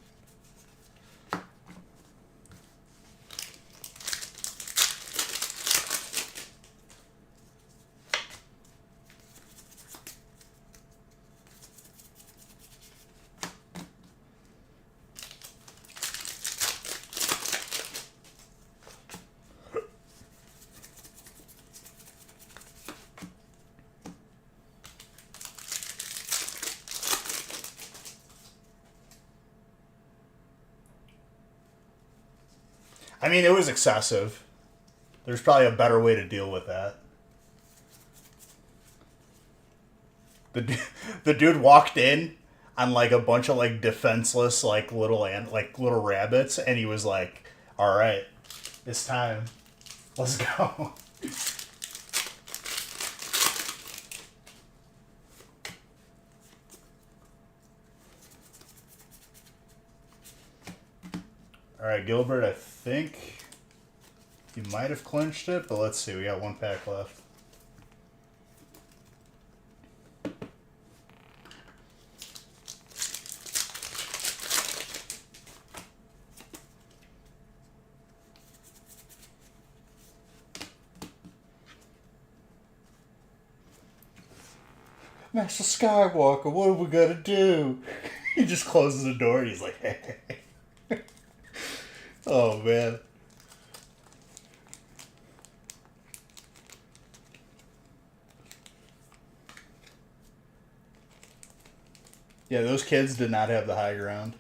I mean, it was excessive. There's probably a better way to deal with that. The dude walked in on like a bunch of like defenseless like little rabbits, and he was like, "All right, it's time. Let's go." All right, Gilbert, I think you might have clinched it, but let's see. We got one pack left. Master Skywalker, what are we gonna do? He just closes the door and he's like, hey. Oh, man. Yeah, those kids did not have the high ground.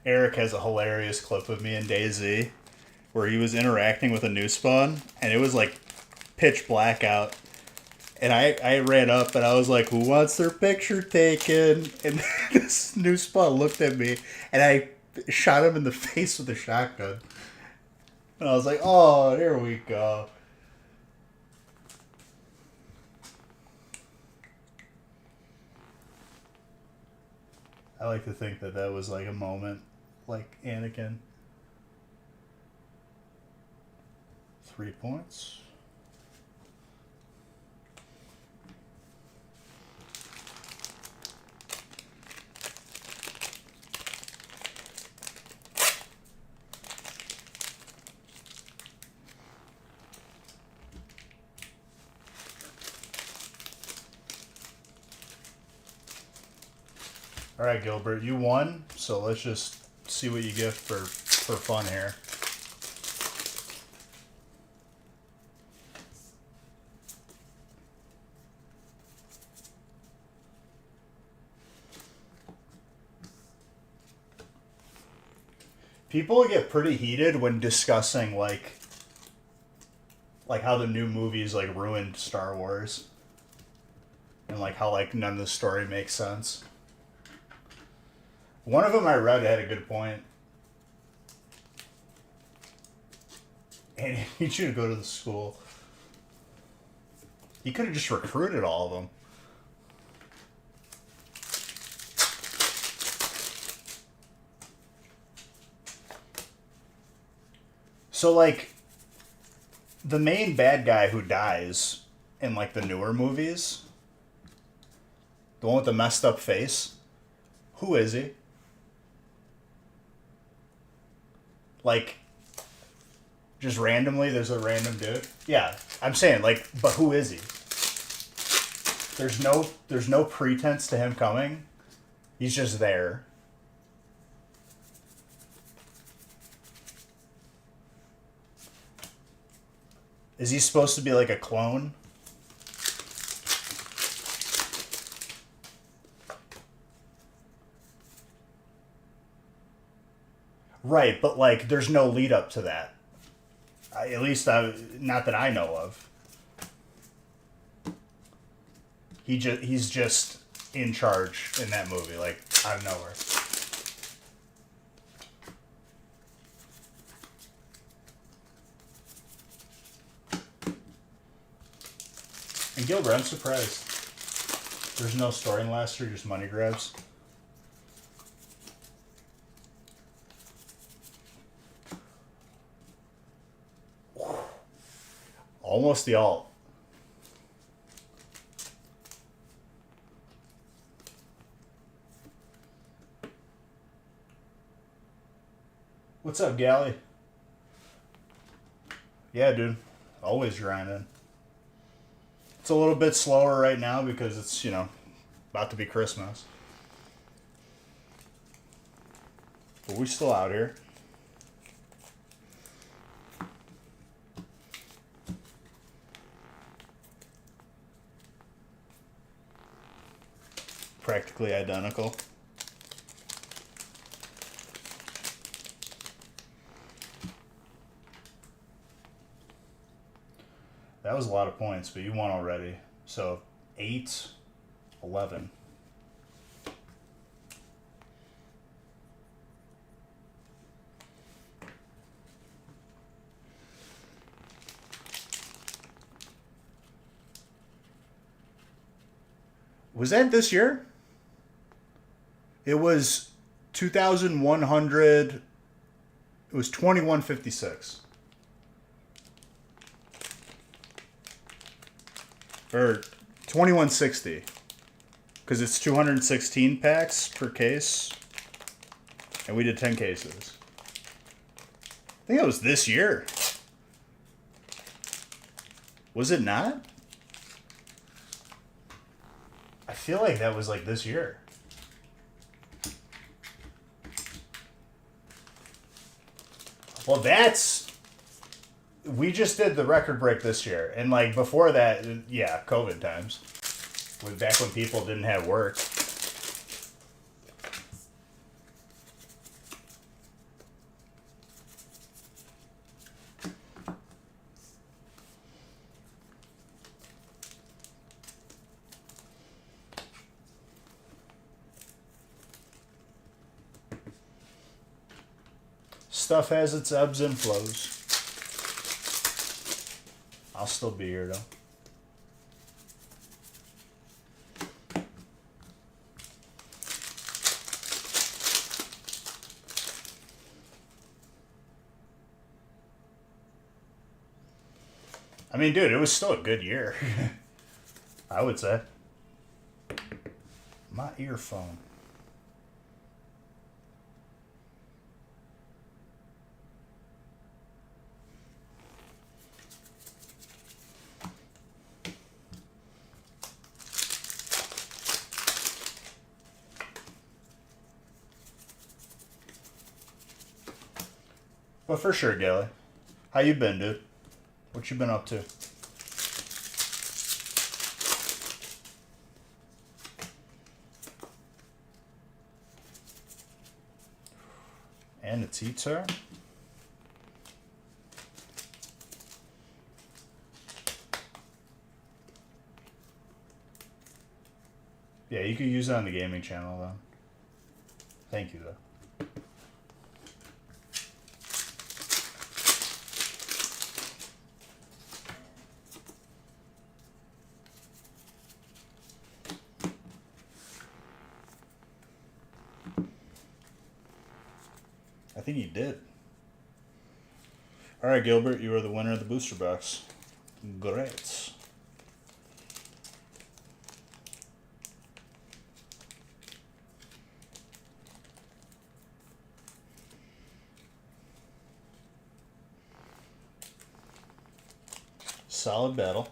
Eric has a hilarious clip of me and DayZ where he was interacting with a new spawn, and it was like pitch black out. And I ran up and I was like, "Who wants their picture taken?" And this new spawn looked at me, and I shot him in the face with a shotgun. And I was like, "Oh, here we go." I like to think that that was like a moment, like Anakin. 3 points. All right, Gilbert, you won, so let's just see what you get for fun here. People get pretty heated when discussing like how the new movies like ruined Star Wars, and like how like none of the story makes sense. One of them I read had a good point. And he should go to the school. He could have just recruited all of them. So, like, the main bad guy who dies in, like, the newer movies, the one with the messed up face, who is he? Like, just randomly, there's a random dude. Yeah, I'm saying, like, but who is he? There's no pretense to him coming. He's just there. Is he supposed to be like a clone? Right, but like, there's no lead up to that. At least, not that I know of. He's just in charge in that movie, like out of nowhere. And Gilbert, I'm surprised. There's no story in the last three, just money grabs. Almost the alt. What's up, Gally? Yeah, dude. Always grinding. It's a little bit slower right now because it's, about to be Christmas. But we're still out here. practically identical. That was a lot of points, but you won already. So 8, 11. Was that this year? It was 2,100. It was 2156. Or 2160. Because it's 216 packs per case. And we did 10 cases. I think it was this year. Was it not? I feel like that was like this year. Well, we just did the record break this year. And like before that, yeah, COVID times. Back when people didn't have work. Stuff has its ebbs and flows. I'll still be here though. I mean, dude, it was still a good year. I would say. My earphone. But for sure, Gally. How you been, dude? What you been up to? And it's turn. Yeah, you could use it on the gaming channel, though. Thank you, though. I think you did. All right, Gilbert, you are the winner of the booster box. Great. Solid battle.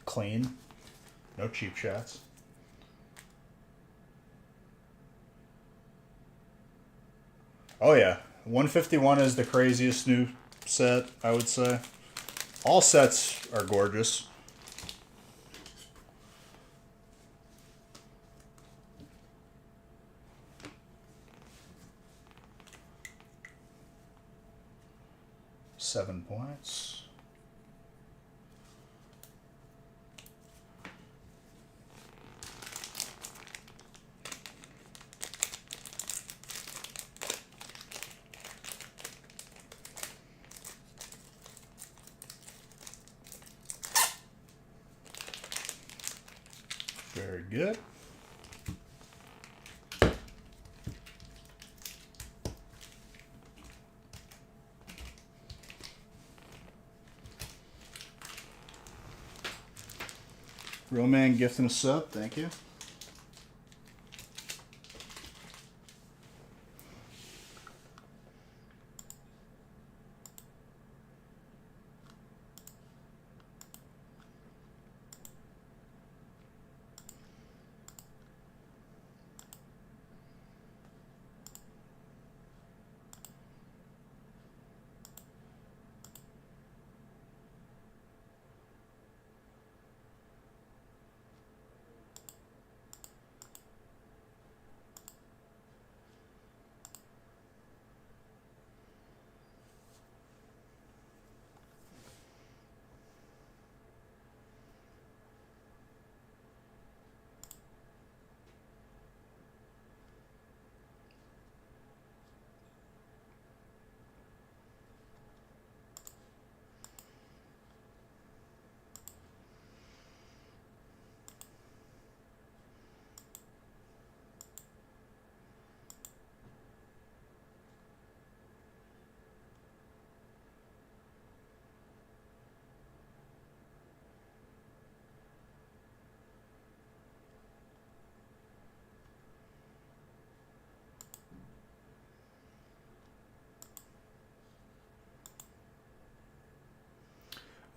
Clean. No cheap shots. Oh yeah, 151 is the craziest new set, I would say. All sets are gorgeous. Seven points. Very good. Real man gifting a sub, thank you.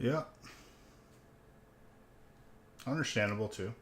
Yeah. Understandable too.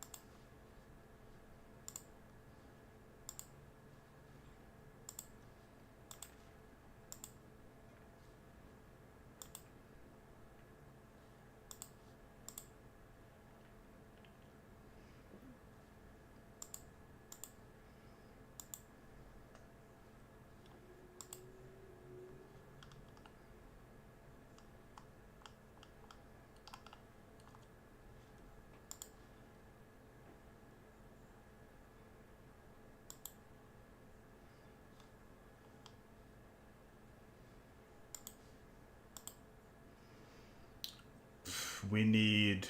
We need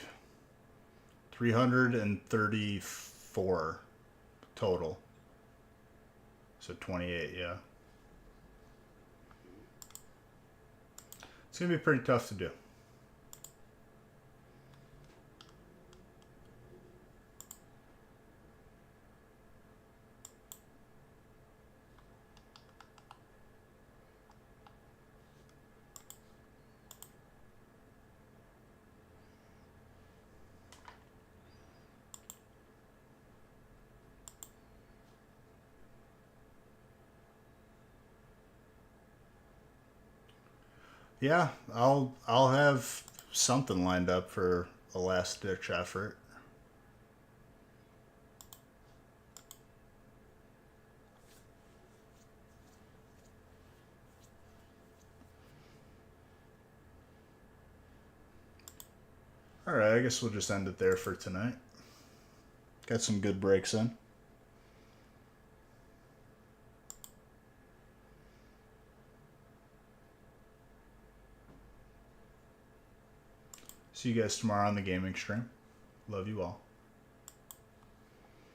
334 total. So 28, yeah. It's going to be pretty tough to do. Yeah, I'll have something lined up for a last ditch effort. All right, I guess we'll just end it there for tonight. Got some good breaks in. See you guys tomorrow on the gaming stream. Love you all.